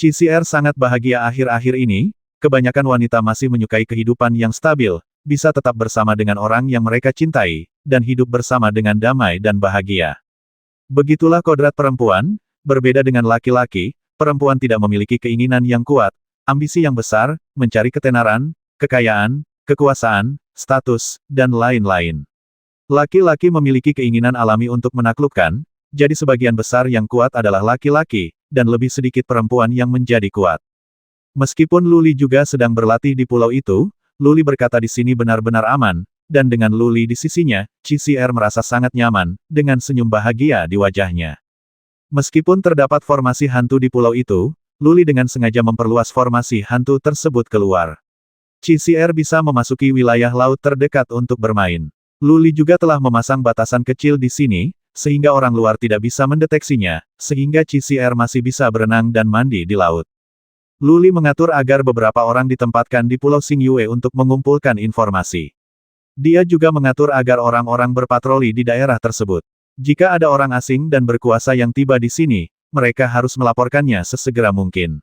CCR sangat bahagia akhir-akhir ini, kebanyakan wanita masih menyukai kehidupan yang stabil, bisa tetap bersama dengan orang yang mereka cintai, dan hidup bersama dengan damai dan bahagia. Begitulah kodrat perempuan, berbeda dengan laki-laki, perempuan tidak memiliki keinginan yang kuat, ambisi yang besar, mencari ketenaran, kekayaan, kekuasaan, status, dan lain-lain. Laki-laki memiliki keinginan alami untuk menaklukkan, jadi sebagian besar yang kuat adalah laki-laki, dan lebih sedikit perempuan yang menjadi kuat. Meskipun Luli juga sedang berlatih di pulau itu, Luli berkata di sini benar-benar aman, dan dengan Luli di sisinya, CCR merasa sangat nyaman, dengan senyum bahagia di wajahnya. Meskipun terdapat formasi hantu di pulau itu, Luli dengan sengaja memperluas formasi hantu tersebut keluar. CCR bisa memasuki wilayah laut terdekat untuk bermain. Luli juga telah memasang batasan kecil di sini, sehingga orang luar tidak bisa mendeteksinya, sehingga CCR masih bisa berenang dan mandi di laut. Luli mengatur agar beberapa orang ditempatkan di Pulau Xingyue untuk mengumpulkan informasi. Dia juga mengatur agar orang-orang berpatroli di daerah tersebut. Jika ada orang asing dan berkuasa yang tiba di sini, mereka harus melaporkannya sesegera mungkin.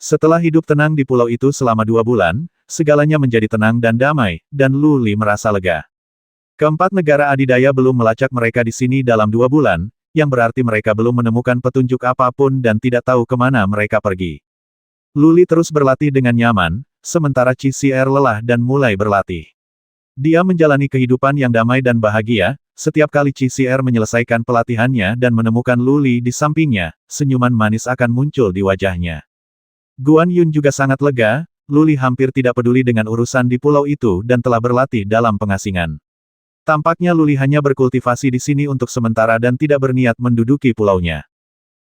Setelah hidup tenang di pulau itu selama 2 bulan, segalanya menjadi tenang dan damai, dan Luli merasa lega. Keempat negara adidaya belum melacak mereka di sini dalam 2 bulan, yang berarti mereka belum menemukan petunjuk apapun dan tidak tahu kemana mereka pergi. Luli terus berlatih dengan nyaman, sementara CCR lelah dan mulai berlatih. Dia menjalani kehidupan yang damai dan bahagia, setiap kali CCR menyelesaikan pelatihannya dan menemukan Luli di sampingnya, senyuman manis akan muncul di wajahnya. Guan Yun juga sangat lega, Luli hampir tidak peduli dengan urusan di pulau itu dan telah berlatih dalam pengasingan. Tampaknya Luli hanya berkultivasi di sini untuk sementara dan tidak berniat menduduki pulaunya.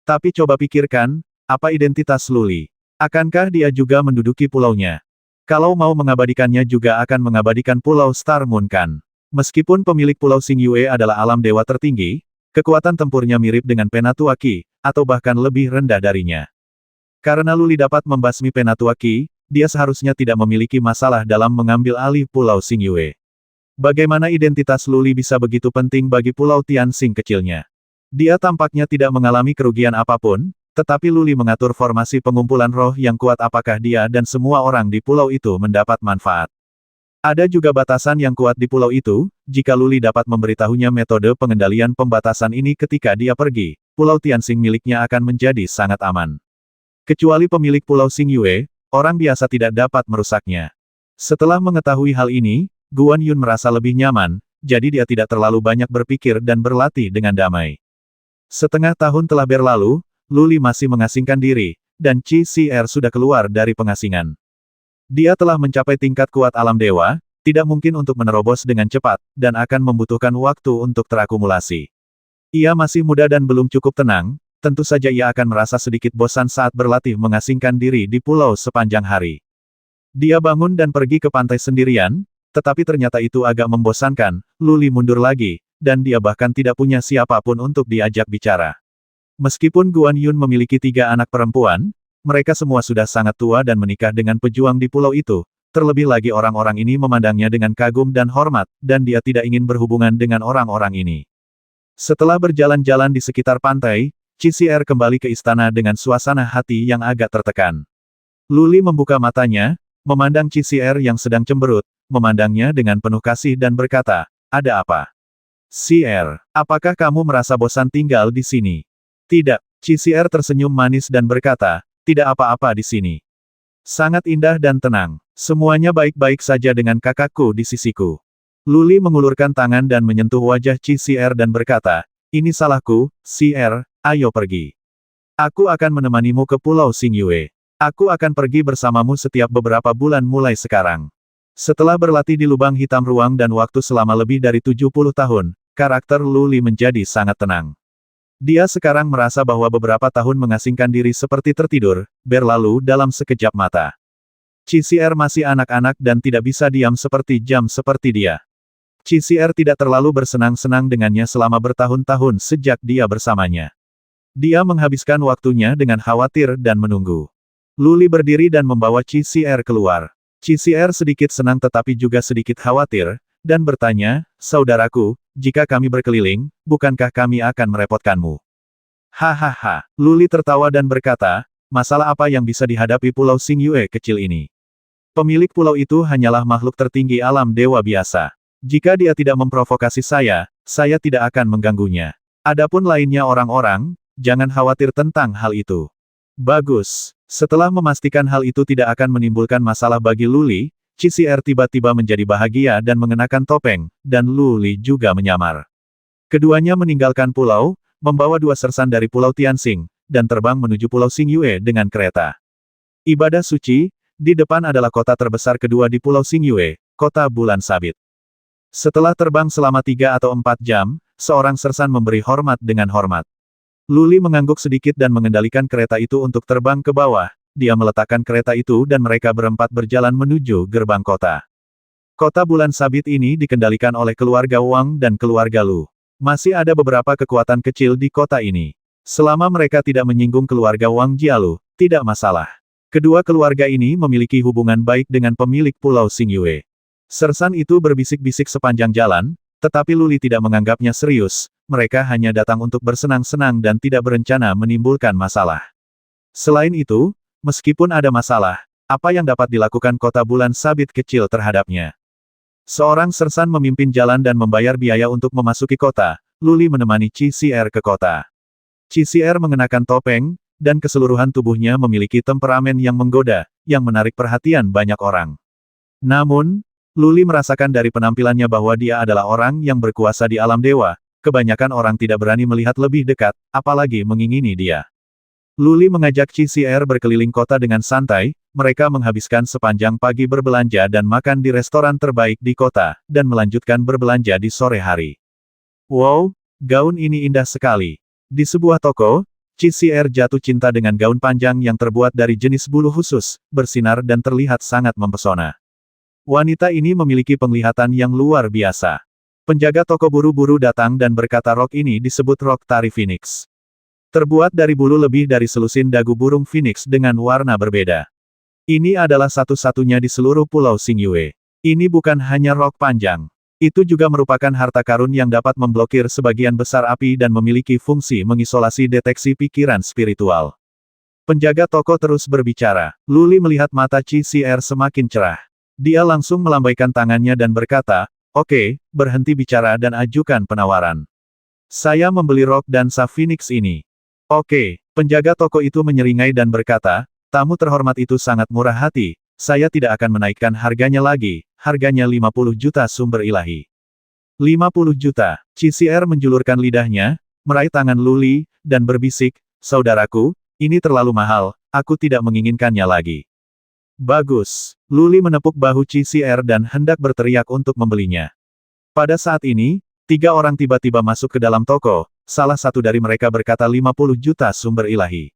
Tapi coba pikirkan, apa identitas Luli? Akankah dia juga menduduki pulaunya? Kalau mau mengabadikannya juga akan mengabadikan Pulau Star Moon kan? Meskipun pemilik Pulau Xingyue adalah alam dewa tertinggi, kekuatan tempurnya mirip dengan Penatua Qi, atau bahkan lebih rendah darinya. Karena Luli dapat membasmi Penatua Qi, dia seharusnya tidak memiliki masalah dalam mengambil alih Pulau Xingyue. Bagaimana identitas Luli bisa begitu penting bagi Pulau Tianxing kecilnya? Dia tampaknya tidak mengalami kerugian apapun, tetapi Luli mengatur formasi pengumpulan roh yang kuat apakah dia dan semua orang di pulau itu mendapat manfaat. Ada juga batasan yang kuat di pulau itu, jika Luli dapat memberitahunya metode pengendalian pembatasan ini ketika dia pergi, Pulau Tianxing miliknya akan menjadi sangat aman. Kecuali pemilik Pulau Xingyue, orang biasa tidak dapat merusaknya. Setelah mengetahui hal ini, Guan Yun merasa lebih nyaman, jadi dia tidak terlalu banyak berpikir dan berlatih dengan damai. Setengah tahun telah berlalu, Luli masih mengasingkan diri, dan CCR sudah keluar dari pengasingan. Dia telah mencapai tingkat kuat alam dewa, tidak mungkin untuk menerobos dengan cepat, dan akan membutuhkan waktu untuk terakumulasi. Ia masih muda dan belum cukup tenang, tentu saja ia akan merasa sedikit bosan saat berlatih mengasingkan diri di pulau sepanjang hari. Dia bangun dan pergi ke pantai sendirian, tetapi ternyata itu agak membosankan, Luli mundur lagi, dan dia bahkan tidak punya siapapun untuk diajak bicara. Meskipun Guan Yun memiliki 3 anak perempuan, mereka semua sudah sangat tua dan menikah dengan pejuang di pulau itu, terlebih lagi orang-orang ini memandangnya dengan kagum dan hormat, dan dia tidak ingin berhubungan dengan orang-orang ini. Setelah berjalan-jalan di sekitar pantai, CCR kembali ke istana dengan suasana hati yang agak tertekan. Luli membuka matanya, memandang CCR yang sedang cemberut, memandangnya dengan penuh kasih dan berkata, "Ada apa? CR, apakah kamu merasa bosan tinggal di sini?" "Tidak." CCR tersenyum manis dan berkata, "Tidak apa-apa di sini. Sangat indah dan tenang. Semuanya baik-baik saja dengan kakakku di sisiku." Luli mengulurkan tangan dan menyentuh wajah CCR dan berkata, "Ini salahku, CR, ayo pergi. Aku akan menemanimu ke Pulau Xingyue. Aku akan pergi bersamamu setiap beberapa bulan mulai sekarang." Setelah berlatih di lubang hitam ruang dan waktu selama lebih dari 70 tahun, karakter Luli menjadi sangat tenang. Dia sekarang merasa bahwa beberapa tahun mengasingkan diri seperti tertidur, berlalu dalam sekejap mata. CCR masih anak-anak dan tidak bisa diam seperti jam seperti dia. CCR tidak terlalu bersenang-senang dengannya selama bertahun-tahun sejak dia bersamanya. Dia menghabiskan waktunya dengan khawatir dan menunggu. Luli berdiri dan membawa CCR keluar. CCR sedikit senang tetapi juga sedikit khawatir, dan bertanya, "Saudaraku, jika kami berkeliling, bukankah kami akan merepotkanmu?" "Hahaha." Luli tertawa dan berkata, masalah apa yang bisa dihadapi Pulau Xingyue kecil ini? Pemilik pulau itu hanyalah makhluk tertinggi alam dewa biasa. Jika dia tidak memprovokasi saya tidak akan mengganggunya. Adapun lainnya orang-orang, jangan khawatir tentang hal itu. Bagus. Setelah memastikan hal itu tidak akan menimbulkan masalah bagi Luli, CCR tiba-tiba menjadi bahagia dan mengenakan topeng, dan Luli juga menyamar. Keduanya meninggalkan pulau, membawa 2 sersan dari Pulau Tianxing, dan terbang menuju Pulau Xingyue dengan kereta. Ibadah suci, di depan adalah kota terbesar kedua di Pulau Xingyue, kota bulan sabit. Setelah terbang selama 3 atau 4 jam, seorang sersan memberi hormat dengan hormat. Luli mengangguk sedikit dan mengendalikan kereta itu untuk terbang ke bawah. Dia meletakkan kereta itu dan mereka berempat berjalan menuju gerbang kota. Kota bulan sabit ini dikendalikan oleh keluarga Wang dan keluarga Lu. Masih ada beberapa kekuatan kecil di kota ini. Selama mereka tidak menyinggung keluarga Wang Jialu, tidak masalah. Kedua keluarga ini memiliki hubungan baik dengan pemilik Pulau Xingyue. Sersan itu berbisik-bisik sepanjang jalan, tetapi Luli tidak menganggapnya serius. Mereka hanya datang untuk bersenang-senang dan tidak berencana menimbulkan masalah. Selain itu, meskipun ada masalah, apa yang dapat dilakukan kota bulan sabit kecil terhadapnya? Seorang sersan memimpin jalan dan membayar biaya untuk memasuki kota. Luli menemani CCR ke kota. CCR mengenakan topeng, dan keseluruhan tubuhnya memiliki temperamen yang menggoda, yang menarik perhatian banyak orang. Namun, Luli merasakan dari penampilannya bahwa dia adalah orang yang berkuasa di alam dewa. Kebanyakan orang tidak berani melihat lebih dekat, apalagi mengingini dia. Luli mengajak CCR berkeliling kota dengan santai, mereka menghabiskan sepanjang pagi berbelanja dan makan di restoran terbaik di kota, dan melanjutkan berbelanja di sore hari. Wow, gaun ini indah sekali. Di sebuah toko, CCR jatuh cinta dengan gaun panjang yang terbuat dari jenis bulu khusus, bersinar dan terlihat sangat mempesona. Wanita ini memiliki penglihatan yang luar biasa. Penjaga toko buru-buru datang dan berkata rok ini disebut rok tari Phoenix. Terbuat dari bulu lebih dari selusin dagu burung Phoenix dengan warna berbeda. Ini adalah satu-satunya di seluruh Pulau Xingyue. Ini bukan hanya rok panjang. Itu juga merupakan harta karun yang dapat memblokir sebagian besar api dan memiliki fungsi mengisolasi deteksi pikiran spiritual. Penjaga toko terus berbicara. Luli melihat mata CCR semakin cerah. Dia langsung melambaikan tangannya dan berkata, "Oke, berhenti bicara dan ajukan penawaran. Saya membeli rok dan dansa Phoenix ini." "Oke." Penjaga toko itu menyeringai dan berkata, "Tamu terhormat itu sangat murah hati, saya tidak akan menaikkan harganya lagi, harganya 50 juta sumber ilahi." 50 juta. CCR menjulurkan lidahnya, meraih tangan Luli, dan berbisik, "Saudaraku, ini terlalu mahal, aku tidak menginginkannya lagi." "Bagus." Luli menepuk bahu CCR dan hendak berteriak untuk membelinya. Pada saat ini, 3 orang tiba-tiba masuk ke dalam toko, salah satu dari mereka berkata 50 juta sumber ilahi.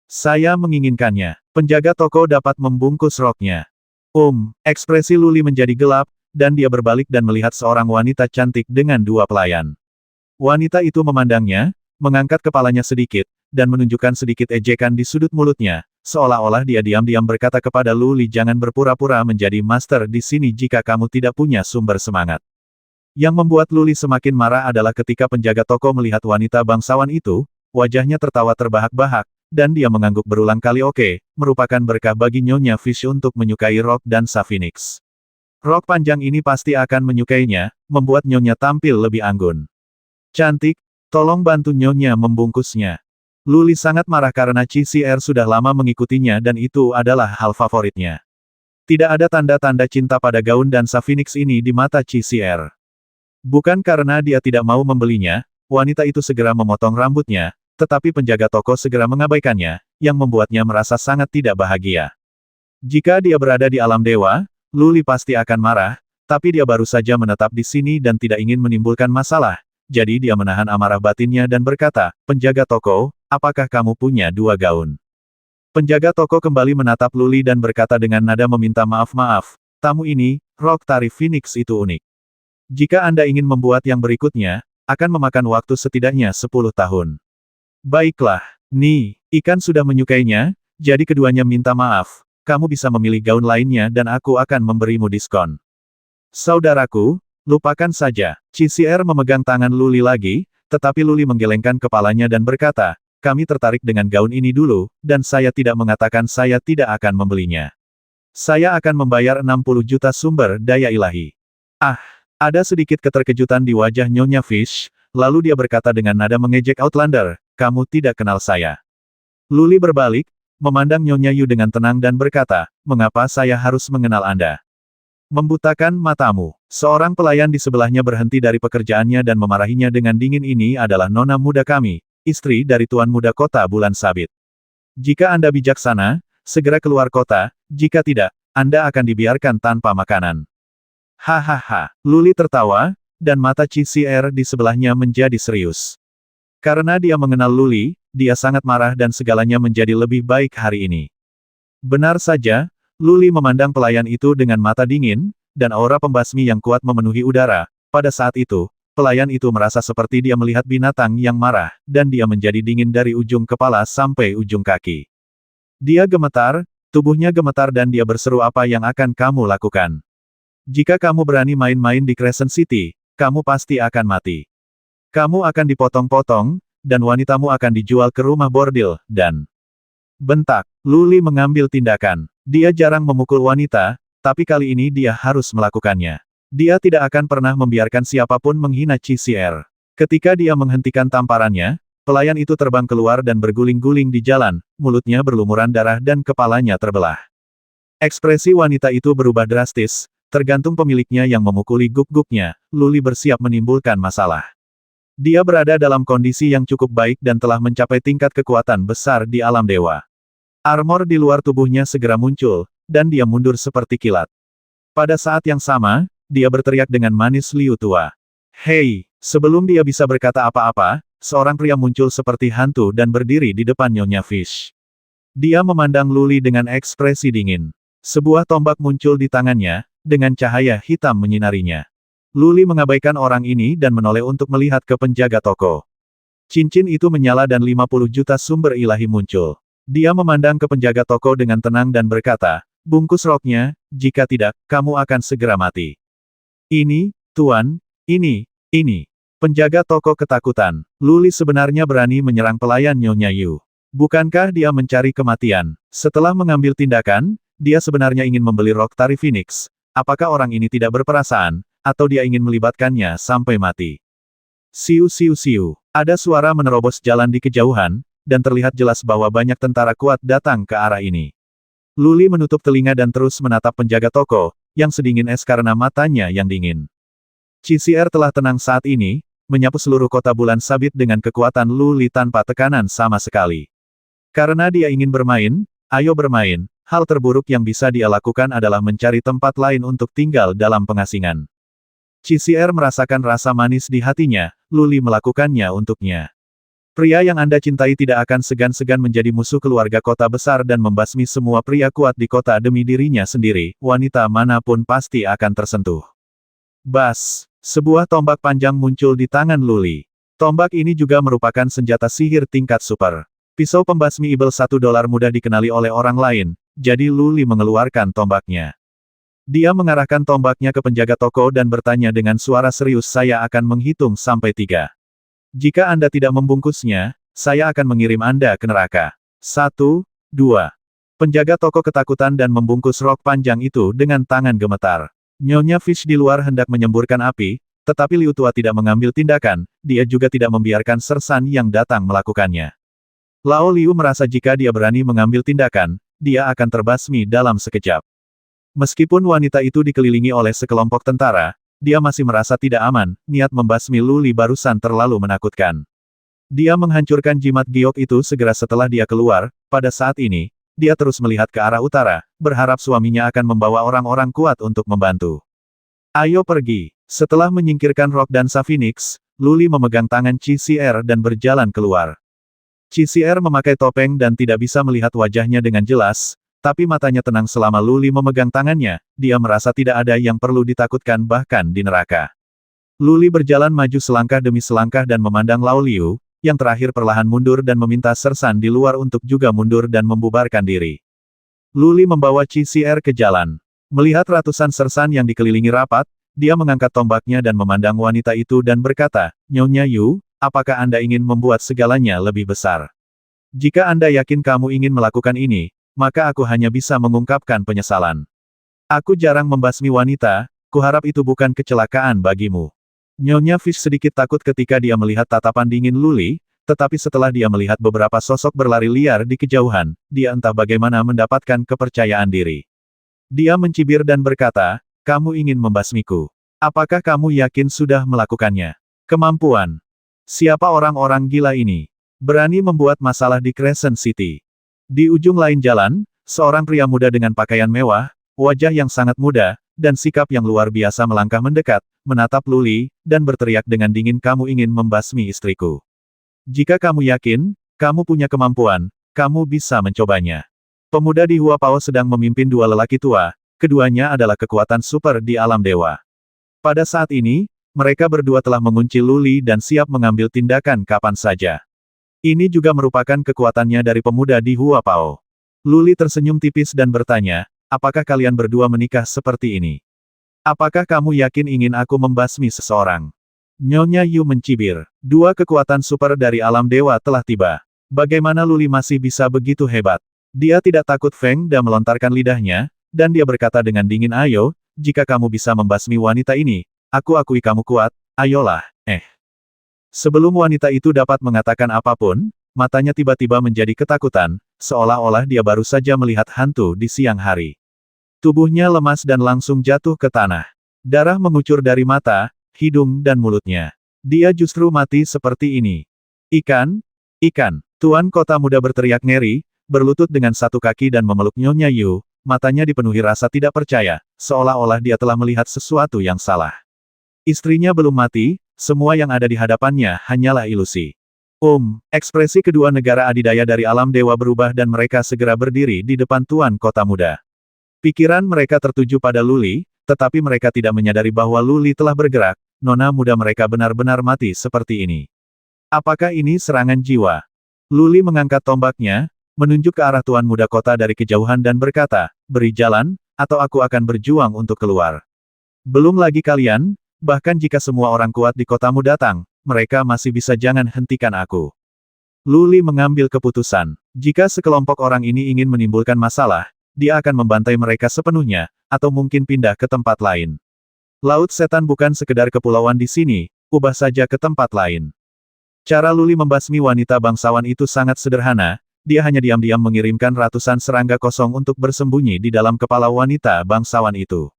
"Saya menginginkannya." Penjaga toko dapat membungkus roknya. Ekspresi Luli menjadi gelap, dan dia berbalik dan melihat seorang wanita cantik dengan 2 pelayan. Wanita itu memandangnya, mengangkat kepalanya sedikit, dan menunjukkan sedikit ejekan di sudut mulutnya, seolah-olah dia diam-diam berkata kepada Luli jangan berpura-pura menjadi master di sini jika kamu tidak punya sumber semangat. Yang membuat Luli semakin marah adalah ketika penjaga toko melihat wanita bangsawan itu, wajahnya tertawa terbahak-bahak, dan dia mengangguk berulang kali oke, merupakan berkah bagi Nyonya Fish untuk menyukai rok dan dansa Phoenix. Rok panjang ini pasti akan menyukainya, membuat Nyonya tampil lebih anggun. "Cantik, tolong bantu Nyonya membungkusnya." Luli sangat marah karena CCR sudah lama mengikutinya dan itu adalah hal favoritnya. Tidak ada tanda-tanda cinta pada gaun dan dansa Phoenix ini di mata CCR. Bukan karena dia tidak mau membelinya, wanita itu segera memotong rambutnya, tetapi penjaga toko segera mengabaikannya, yang membuatnya merasa sangat tidak bahagia. Jika dia berada di alam dewa, Luli pasti akan marah, tapi dia baru saja menetap di sini dan tidak ingin menimbulkan masalah, jadi dia menahan amarah batinnya dan berkata, "Penjaga toko, apakah kamu punya 2 gaun?" Penjaga toko kembali menatap Luli dan berkata dengan nada meminta maaf, "Tamu ini, rok tari Phoenix itu unik. Jika Anda ingin membuat yang berikutnya, akan memakan waktu setidaknya 10 tahun. Baiklah, nih, ikan sudah menyukainya, jadi keduanya minta maaf, kamu bisa memilih gaun lainnya dan aku akan memberimu diskon." "Saudaraku, lupakan saja." CCR memegang tangan Luli lagi, tetapi Luli menggelengkan kepalanya dan berkata, kami tertarik dengan gaun ini dulu, dan saya tidak mengatakan saya tidak akan membelinya. Saya akan membayar 60 juta sumber daya ilahi. Ah, ada sedikit keterkejutan di wajah Nyonya Fish, lalu dia berkata dengan nada mengejek Outlander, kamu tidak kenal saya. Luli berbalik, memandang Nyonya Yu dengan tenang dan berkata, mengapa saya harus mengenal Anda? Membutakan matamu. Seorang pelayan di sebelahnya berhenti dari pekerjaannya dan memarahinya dengan dingin. Ini adalah nona muda kami, istri dari Tuan Muda Kota Bulan Sabit. Jika Anda bijaksana, segera keluar kota, jika tidak, Anda akan dibiarkan tanpa makanan. Hahaha. Luli tertawa, dan mata CCR di sebelahnya menjadi serius. Karena dia mengenal Luli, dia sangat marah dan segalanya menjadi lebih baik hari ini. Benar saja, Luli memandang pelayan itu dengan mata dingin, dan aura pembasmi yang kuat memenuhi udara. Pada saat itu, pelayan itu merasa seperti dia melihat binatang yang marah, dan dia menjadi dingin dari ujung kepala sampai ujung kaki. Dia gemetar, tubuhnya gemetar dan dia berseru apa yang akan kamu lakukan. Jika kamu berani main-main di Crescent City, kamu pasti akan mati. Kamu akan dipotong-potong, dan wanitamu akan dijual ke rumah bordil, dan... Bentak. Luli mengambil tindakan. Dia jarang memukul wanita, tapi kali ini dia harus melakukannya. Dia tidak akan pernah membiarkan siapapun menghina CCR. Ketika dia menghentikan tamparannya, pelayan itu terbang keluar dan berguling-guling di jalan, mulutnya berlumuran darah dan kepalanya terbelah. Ekspresi wanita itu berubah drastis, tergantung pemiliknya yang memukuli guk-guknya, Luli bersiap menimbulkan masalah. Dia berada dalam kondisi yang cukup baik dan telah mencapai tingkat kekuatan besar di alam dewa. Armor di luar tubuhnya segera muncul, dan dia mundur seperti kilat. Pada saat yang sama, dia berteriak dengan manis Liu tua. Hei, sebelum dia bisa berkata apa-apa, seorang pria muncul seperti hantu dan berdiri di depan Nyonya Fish. Dia memandang Luli dengan ekspresi dingin. Sebuah tombak muncul di tangannya, dengan cahaya hitam menyinarinya. Luli mengabaikan orang ini dan menoleh untuk melihat ke penjaga toko. Cincin itu menyala dan 50 juta sumber ilahi muncul. Dia memandang ke penjaga toko dengan tenang dan berkata, bungkus roknya, jika tidak, kamu akan segera mati. Ini, Tuan, ini. Penjaga toko ketakutan. Luli sebenarnya berani menyerang pelayan Nyonya Yu. Bukankah dia mencari kematian? Setelah mengambil tindakan, dia sebenarnya ingin membeli rok tari Phoenix. Apakah orang ini tidak berperasaan, atau dia ingin melibatkannya sampai mati? Siu siu siu. Ada suara menerobos jalan di kejauhan, dan terlihat jelas bahwa banyak tentara kuat datang ke arah ini. Luli menutup telinga dan terus menatap penjaga toko, yang sedingin es karena matanya yang dingin. CCR telah tenang saat ini, menyapu seluruh kota Bulan Sabit dengan kekuatan Luli tanpa tekanan sama sekali. Karena dia ingin bermain, ayo bermain, hal terburuk yang bisa dia lakukan adalah mencari tempat lain untuk tinggal dalam pengasingan. CCR merasakan rasa manis di hatinya, Luli melakukannya untuknya. Pria yang Anda cintai tidak akan segan-segan menjadi musuh keluarga kota besar dan membasmi semua pria kuat di kota demi dirinya sendiri, wanita manapun pasti akan tersentuh. Bas! Sebuah tombak panjang muncul di tangan Luli. Tombak ini juga merupakan senjata sihir tingkat super. Pisau pembasmi Ibel $1 mudah dikenali oleh orang lain, jadi Luli mengeluarkan tombaknya. Dia mengarahkan tombaknya ke penjaga toko dan bertanya dengan suara serius, saya akan menghitung sampai 3. Jika Anda tidak membungkusnya, saya akan mengirim Anda ke neraka. 1, 2. Penjaga toko ketakutan dan membungkus rok panjang itu dengan tangan gemetar. Nyonya Fish di luar hendak menyemburkan api, tetapi Liu tua tidak mengambil tindakan, dia juga tidak membiarkan sersan yang datang melakukannya. Lao Liu merasa jika dia berani mengambil tindakan, dia akan terbasmi dalam sekejap. Meskipun wanita itu dikelilingi oleh sekelompok tentara, dia masih merasa tidak aman, niat membasmi Luli barusan terlalu menakutkan. Dia menghancurkan jimat giok itu segera setelah dia keluar, pada saat ini, dia terus melihat ke arah utara, berharap suaminya akan membawa orang-orang kuat untuk membantu. Ayo pergi. Setelah menyingkirkan rok dan Phoenix, Luli memegang tangan CCR dan berjalan keluar. CCR memakai topeng dan tidak bisa melihat wajahnya dengan jelas, tapi matanya tenang selama Luli memegang tangannya, dia merasa tidak ada yang perlu ditakutkan bahkan di neraka. Luli berjalan maju selangkah demi selangkah dan memandang Lao Liu, yang terakhir perlahan mundur dan meminta sersan di luar untuk juga mundur dan membubarkan diri. Luli membawa CCR ke jalan. Melihat ratusan sersan yang dikelilingi rapat, dia mengangkat tombaknya dan memandang wanita itu dan berkata, Nyonya Yu, apakah Anda ingin membuat segalanya lebih besar? Jika Anda yakin kamu ingin melakukan ini, maka aku hanya bisa mengungkapkan penyesalan. Aku jarang membasmi wanita, kuharap itu bukan kecelakaan bagimu. Nyonya Fish sedikit takut ketika dia melihat tatapan dingin Luli, tetapi setelah dia melihat beberapa sosok berlari liar di kejauhan, dia entah bagaimana mendapatkan kepercayaan diri. Dia mencibir dan berkata, kamu ingin membasmiku. Apakah kamu yakin sudah melakukannya? Kemampuan. Siapa orang-orang gila ini? Berani membuat masalah di Crescent City. Di ujung lain jalan, seorang pria muda dengan pakaian mewah, wajah yang sangat muda, dan sikap yang luar biasa melangkah mendekat, menatap Luli, dan berteriak dengan dingin, kamu ingin membasmi istriku. Jika kamu yakin, kamu punya kemampuan, kamu bisa mencobanya. Pemuda di Hua Pao sedang memimpin dua lelaki tua, keduanya adalah kekuatan super di alam dewa. Pada saat ini, mereka berdua telah mengunci Luli dan siap mengambil tindakan kapan saja. Ini juga merupakan kekuatannya dari pemuda di Hua Pao. Luli tersenyum tipis dan bertanya, apakah kalian berdua menikah seperti ini? Apakah kamu yakin ingin aku membasmi seseorang? Nyonya Yu mencibir. Dua kekuatan super dari alam dewa telah tiba. Bagaimana Luli masih bisa begitu hebat? Dia tidak takut Feng dan melontarkan lidahnya, dan dia berkata dengan dingin, ayo, jika kamu bisa membasmi wanita ini, aku akui kamu kuat, ayolah, Sebelum wanita itu dapat mengatakan apapun, matanya tiba-tiba menjadi ketakutan, seolah-olah dia baru saja melihat hantu di siang hari. Tubuhnya lemas dan langsung jatuh ke tanah. Darah mengucur dari mata, hidung dan mulutnya. Dia justru mati seperti ini. Ikan, ikan, Tuan Kota Muda berteriak ngeri, berlutut dengan satu kaki dan memeluk Nyonya Yu, matanya dipenuhi rasa tidak percaya, seolah-olah dia telah melihat sesuatu yang salah. Istrinya belum mati, semua yang ada di hadapannya hanyalah ilusi. Ekspresi kedua negara adidaya dari alam dewa berubah dan mereka segera berdiri di depan Tuan Kota Muda. Pikiran mereka tertuju pada Luli, tetapi mereka tidak menyadari bahwa Luli telah bergerak, nona muda mereka benar-benar mati seperti ini. Apakah ini serangan jiwa? Luli mengangkat tombaknya, menunjuk ke arah Tuan Muda Kota dari kejauhan dan berkata, beri jalan, atau aku akan berjuang untuk keluar. Belum lagi kalian, bahkan jika semua orang kuat di kotamu datang, mereka masih bisa jangan hentikan aku. Luli mengambil keputusan. Jika sekelompok orang ini ingin menimbulkan masalah, dia akan membantai mereka sepenuhnya, atau mungkin pindah ke tempat lain. Laut Setan bukan sekedar kepulauan di sini, ubah saja ke tempat lain. Cara Luli membasmi wanita bangsawan itu sangat sederhana, dia hanya diam-diam mengirimkan ratusan serangga kosong untuk bersembunyi di dalam kepala wanita bangsawan itu.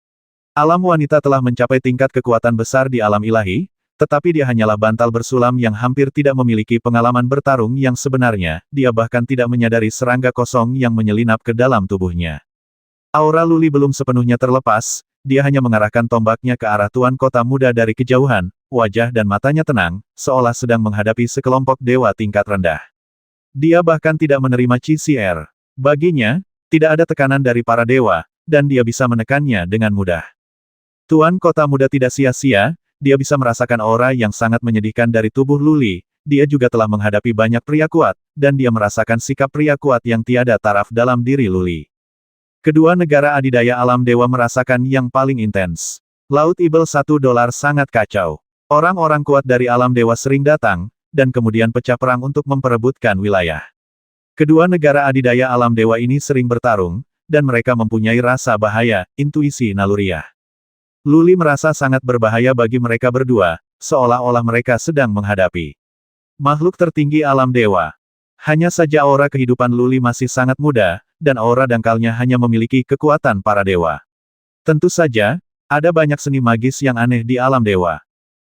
Alam wanita telah mencapai tingkat kekuatan besar di alam ilahi, tetapi dia hanyalah bantal bersulam yang hampir tidak memiliki pengalaman bertarung yang sebenarnya, dia bahkan tidak menyadari serangga kosong yang menyelinap ke dalam tubuhnya. Aura Luli belum sepenuhnya terlepas, dia hanya mengarahkan tombaknya ke arah Tuan Kota Muda dari kejauhan, wajah dan matanya tenang, seolah sedang menghadapi sekelompok dewa tingkat rendah. Dia bahkan tidak menerima CCR. Baginya, tidak ada tekanan dari para dewa, dan dia bisa menekannya dengan mudah. Tuan Kota Muda tidak sia-sia, dia bisa merasakan aura yang sangat menyedihkan dari tubuh Luli, dia juga telah menghadapi banyak pria kuat, dan dia merasakan sikap pria kuat yang tiada taraf dalam diri Luli. Kedua negara adidaya alam dewa merasakan yang paling intens. Laut Ibel $1 sangat kacau. Orang-orang kuat dari alam dewa sering datang, dan kemudian pecah perang untuk memperebutkan wilayah. Kedua negara adidaya alam dewa ini sering bertarung, dan mereka mempunyai rasa bahaya, intuisi naluriah. Luli merasa sangat berbahaya bagi mereka berdua, seolah-olah mereka sedang menghadapi makhluk tertinggi alam dewa. Hanya saja aura kehidupan Luli masih sangat muda, dan aura dangkalnya hanya memiliki kekuatan para dewa. Tentu saja, ada banyak seni magis yang aneh di alam dewa.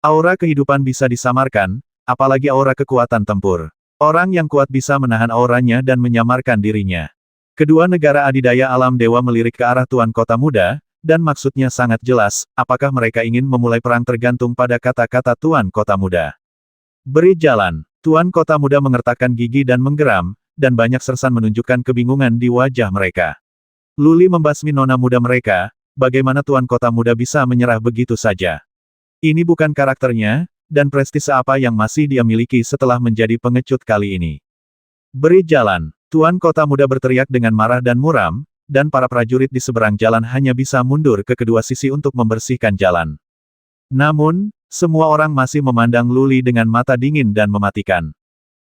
Aura kehidupan bisa disamarkan, apalagi aura kekuatan tempur. Orang yang kuat bisa menahan auranya dan menyamarkan dirinya. Kedua negara adidaya alam dewa melirik ke arah Tuan Kota Muda, dan maksudnya sangat jelas, apakah mereka ingin memulai perang tergantung pada kata-kata Tuan Kota Muda. Beri jalan. Tuan Kota Muda mengertakkan gigi dan menggeram, dan banyak sersan menunjukkan kebingungan di wajah mereka. Luli membasmi nona muda mereka, bagaimana Tuan Kota Muda bisa menyerah begitu saja. Ini bukan karakternya, dan prestise apa yang masih dia miliki setelah menjadi pengecut kali ini. Beri jalan. Tuan Kota Muda berteriak dengan marah dan muram, dan para prajurit di seberang jalan hanya bisa mundur ke kedua sisi untuk membersihkan jalan. Namun, semua orang masih memandang Luli dengan mata dingin dan mematikan.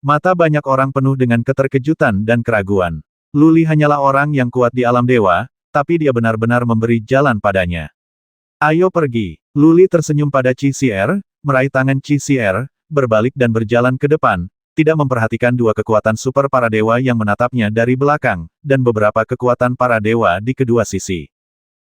Mata banyak orang penuh dengan keterkejutan dan keraguan. Luli hanyalah orang yang kuat di alam dewa, tapi dia benar-benar memberi jalan padanya. Ayo pergi. Luli tersenyum pada Qi Xier, meraih tangan Qi Xier, berbalik dan berjalan ke depan, tidak memperhatikan dua kekuatan super para dewa yang menatapnya dari belakang, dan beberapa kekuatan para dewa di kedua sisi.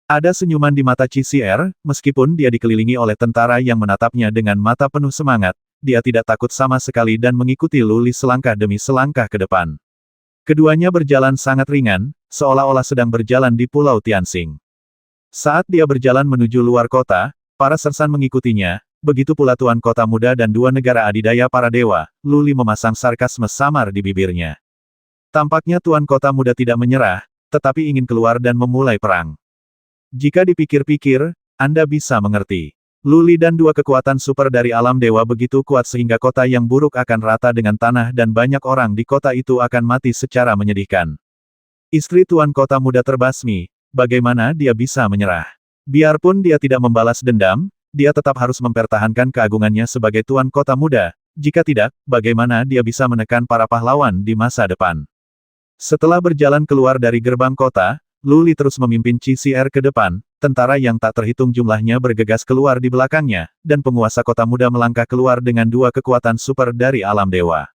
Ada senyuman di mata Qi Xier, meskipun dia dikelilingi oleh tentara yang menatapnya dengan mata penuh semangat, dia tidak takut sama sekali dan mengikuti Luli selangkah demi selangkah ke depan. Keduanya berjalan sangat ringan, seolah-olah sedang berjalan di Pulau Tianxing. Saat dia berjalan menuju luar kota, para sersan mengikutinya, begitu pula Tuan Kota Muda dan dua negara adidaya para dewa. Luli memasang sarkasme samar di bibirnya. Tampaknya Tuan Kota Muda tidak menyerah, tetapi ingin keluar dan memulai perang. Jika dipikir-pikir, Anda bisa mengerti. Luli dan dua kekuatan super dari alam dewa begitu kuat sehingga kota yang buruk akan rata dengan tanah dan banyak orang di kota itu akan mati secara menyedihkan. Istri Tuan Kota Muda terbasmi, bagaimana dia bisa menyerah? Biarpun dia tidak membalas dendam, dia tetap harus mempertahankan keagungannya sebagai Tuan Kota Muda, jika tidak, bagaimana dia bisa menekan para pahlawan di masa depan? Setelah berjalan keluar dari gerbang kota, Luli terus memimpin Qi Xier ke depan, tentara yang tak terhitung jumlahnya bergegas keluar di belakangnya, dan penguasa kota muda melangkah keluar dengan dua kekuatan super dari alam dewa.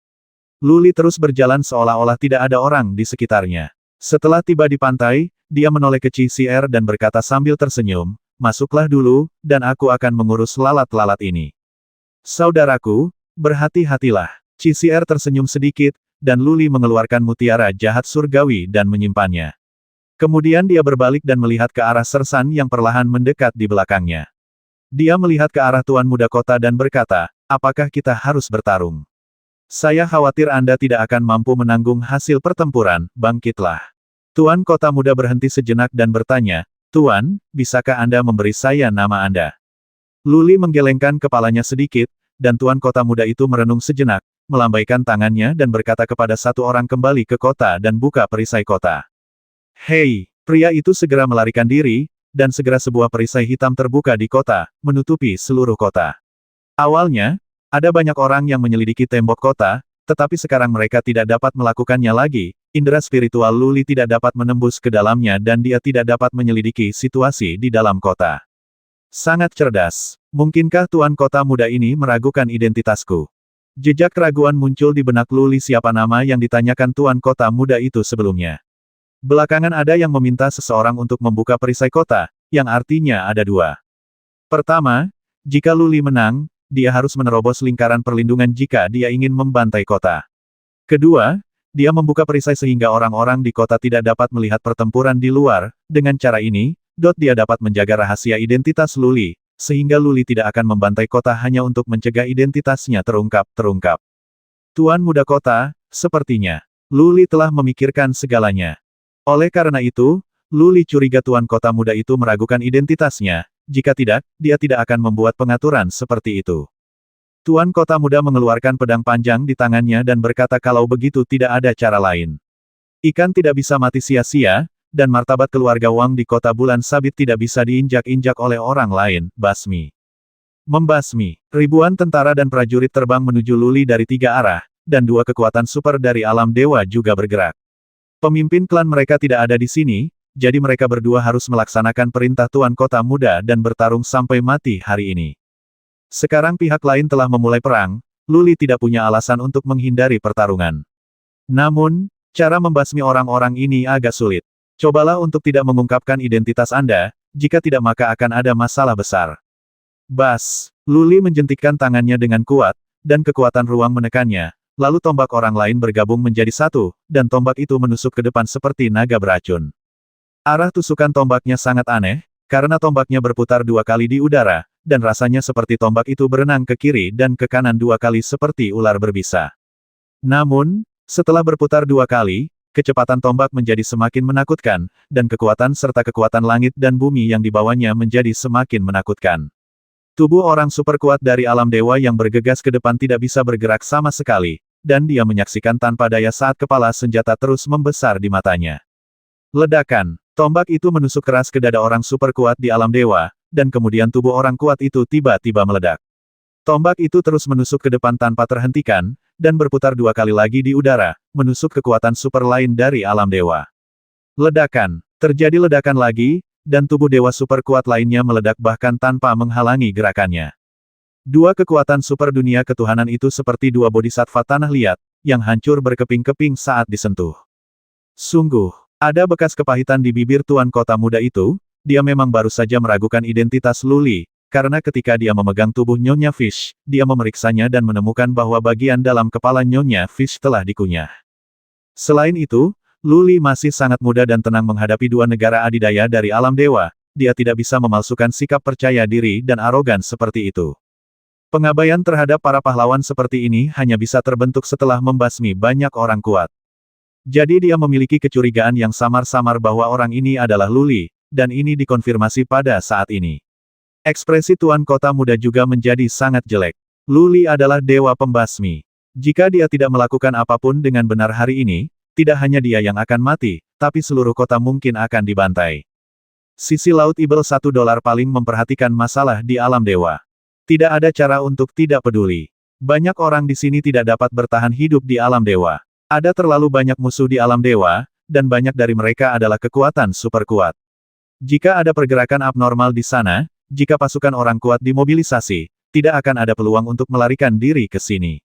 Luli terus berjalan seolah-olah tidak ada orang di sekitarnya. Setelah tiba di pantai, dia menoleh ke Qi Xier dan berkata sambil tersenyum, "Masuklah dulu, dan aku akan mengurus lalat-lalat ini." "Saudaraku, berhati-hatilah." Qi Xier tersenyum sedikit, dan Luli mengeluarkan mutiara jahat surgawi dan menyimpannya. Kemudian dia berbalik dan melihat ke arah sersan yang perlahan mendekat di belakangnya. Dia melihat ke arah Tuan Muda Kota dan berkata, "Apakah kita harus bertarung? Saya khawatir Anda tidak akan mampu menanggung hasil pertempuran, bangkitlah." Tuan Kota Muda berhenti sejenak dan bertanya, "Tuan, bisakah Anda memberi saya nama Anda?" Luli menggelengkan kepalanya sedikit, dan Tuan Kota Muda itu merenung sejenak, melambaikan tangannya dan berkata kepada satu orang kembali ke kota dan buka perisai kota. Hei, pria itu segera melarikan diri, dan segera sebuah perisai hitam terbuka di kota, menutupi seluruh kota. Awalnya, ada banyak orang yang menyelidiki tembok kota, tetapi sekarang mereka tidak dapat melakukannya lagi. Indera spiritual Luli tidak dapat menembus ke dalamnya dan dia tidak dapat menyelidiki situasi di dalam kota. Sangat cerdas. Mungkinkah Tuan Kota Muda ini meragukan identitasku? Jejak keraguan muncul di benak Luli siapa nama yang ditanyakan Tuan Kota Muda itu sebelumnya. Belakangan ada yang meminta seseorang untuk membuka perisai kota, yang artinya ada dua. Pertama, jika Luli menang, dia harus menerobos lingkaran perlindungan jika dia ingin membantai kota. Kedua, dia membuka perisai sehingga orang-orang di kota tidak dapat melihat pertempuran di luar. Dengan cara ini, dia dapat menjaga rahasia identitas Luli, sehingga Luli tidak akan membantai kota hanya untuk mencegah identitasnya terungkap. Tuan Muda Kota, sepertinya, Luli telah memikirkan segalanya. Oleh karena itu, Luli curiga Tuan Kota Muda itu meragukan identitasnya, jika tidak, dia tidak akan membuat pengaturan seperti itu. Tuan Kota Muda mengeluarkan pedang panjang di tangannya dan berkata kalau begitu tidak ada cara lain. Ikan tidak bisa mati sia-sia, dan martabat keluarga Wang di kota bulan sabit tidak bisa diinjak-injak oleh orang lain, basmi. Membasmi. Ribuan tentara dan prajurit terbang menuju Luli dari tiga arah, dan dua kekuatan super dari alam dewa juga bergerak. Pemimpin klan mereka tidak ada di sini, jadi mereka berdua harus melaksanakan perintah Tuan Kota Muda dan bertarung sampai mati hari ini. Sekarang pihak lain telah memulai perang, Luli tidak punya alasan untuk menghindari pertarungan. Namun, cara membasmi orang-orang ini agak sulit. Cobalah untuk tidak mengungkapkan identitas Anda, jika tidak maka akan ada masalah besar. Bas, Luli menjentikkan tangannya dengan kuat, dan kekuatan ruang menekannya. Lalu tombak orang lain bergabung menjadi satu, dan tombak itu menusuk ke depan seperti naga beracun. Arah tusukan tombaknya sangat aneh, karena tombaknya berputar dua kali di udara, dan rasanya seperti tombak itu berenang ke kiri dan ke kanan dua kali seperti ular berbisa. Namun, setelah berputar dua kali, kecepatan tombak menjadi semakin menakutkan, dan kekuatan serta kekuatan langit dan bumi yang dibawanya menjadi semakin menakutkan. Tubuh orang super kuat dari alam dewa yang bergegas ke depan tidak bisa bergerak sama sekali, dan dia menyaksikan tanpa daya saat kepala senjata terus membesar di matanya. Ledakan. Tombak itu menusuk keras ke dada orang super kuat di alam dewa, dan kemudian tubuh orang kuat itu tiba-tiba meledak. Tombak itu terus menusuk ke depan tanpa terhentikan, dan berputar 2 kali lagi di udara, menusuk kekuatan super lain dari alam dewa. Ledakan. Terjadi ledakan lagi, dan tubuh dewa super kuat lainnya meledak bahkan tanpa menghalangi gerakannya. Dua kekuatan super dunia ketuhanan itu seperti dua bodhisattva tanah liat, yang hancur berkeping-keping saat disentuh. Sungguh, ada bekas kepahitan di bibir tuan kota muda itu, dia memang baru saja meragukan identitas Luli, karena ketika dia memegang tubuh Nyonya Fish, dia memeriksanya dan menemukan bahwa bagian dalam kepala Nyonya Fish telah dikunyah. Selain itu, Luli masih sangat muda dan tenang menghadapi dua negara adidaya dari alam dewa, dia tidak bisa memalsukan sikap percaya diri dan arogan seperti itu. Pengabaian terhadap para pahlawan seperti ini hanya bisa terbentuk setelah membasmi banyak orang kuat. Jadi dia memiliki kecurigaan yang samar-samar bahwa orang ini adalah Luli, dan ini dikonfirmasi pada saat ini. Ekspresi tuan kota muda juga menjadi sangat jelek. Luli adalah dewa pembasmi. Jika dia tidak melakukan apapun dengan benar hari ini, tidak hanya dia yang akan mati, tapi seluruh kota mungkin akan dibantai. Sisi Laut Ibel $1 paling memperhatikan masalah di alam dewa. Tidak ada cara untuk tidak peduli. Banyak orang di sini tidak dapat bertahan hidup di alam dewa. Ada terlalu banyak musuh di alam dewa, dan banyak dari mereka adalah kekuatan super kuat. Jika ada pergerakan abnormal di sana, jika pasukan orang kuat dimobilisasi, tidak akan ada peluang untuk melarikan diri ke sini.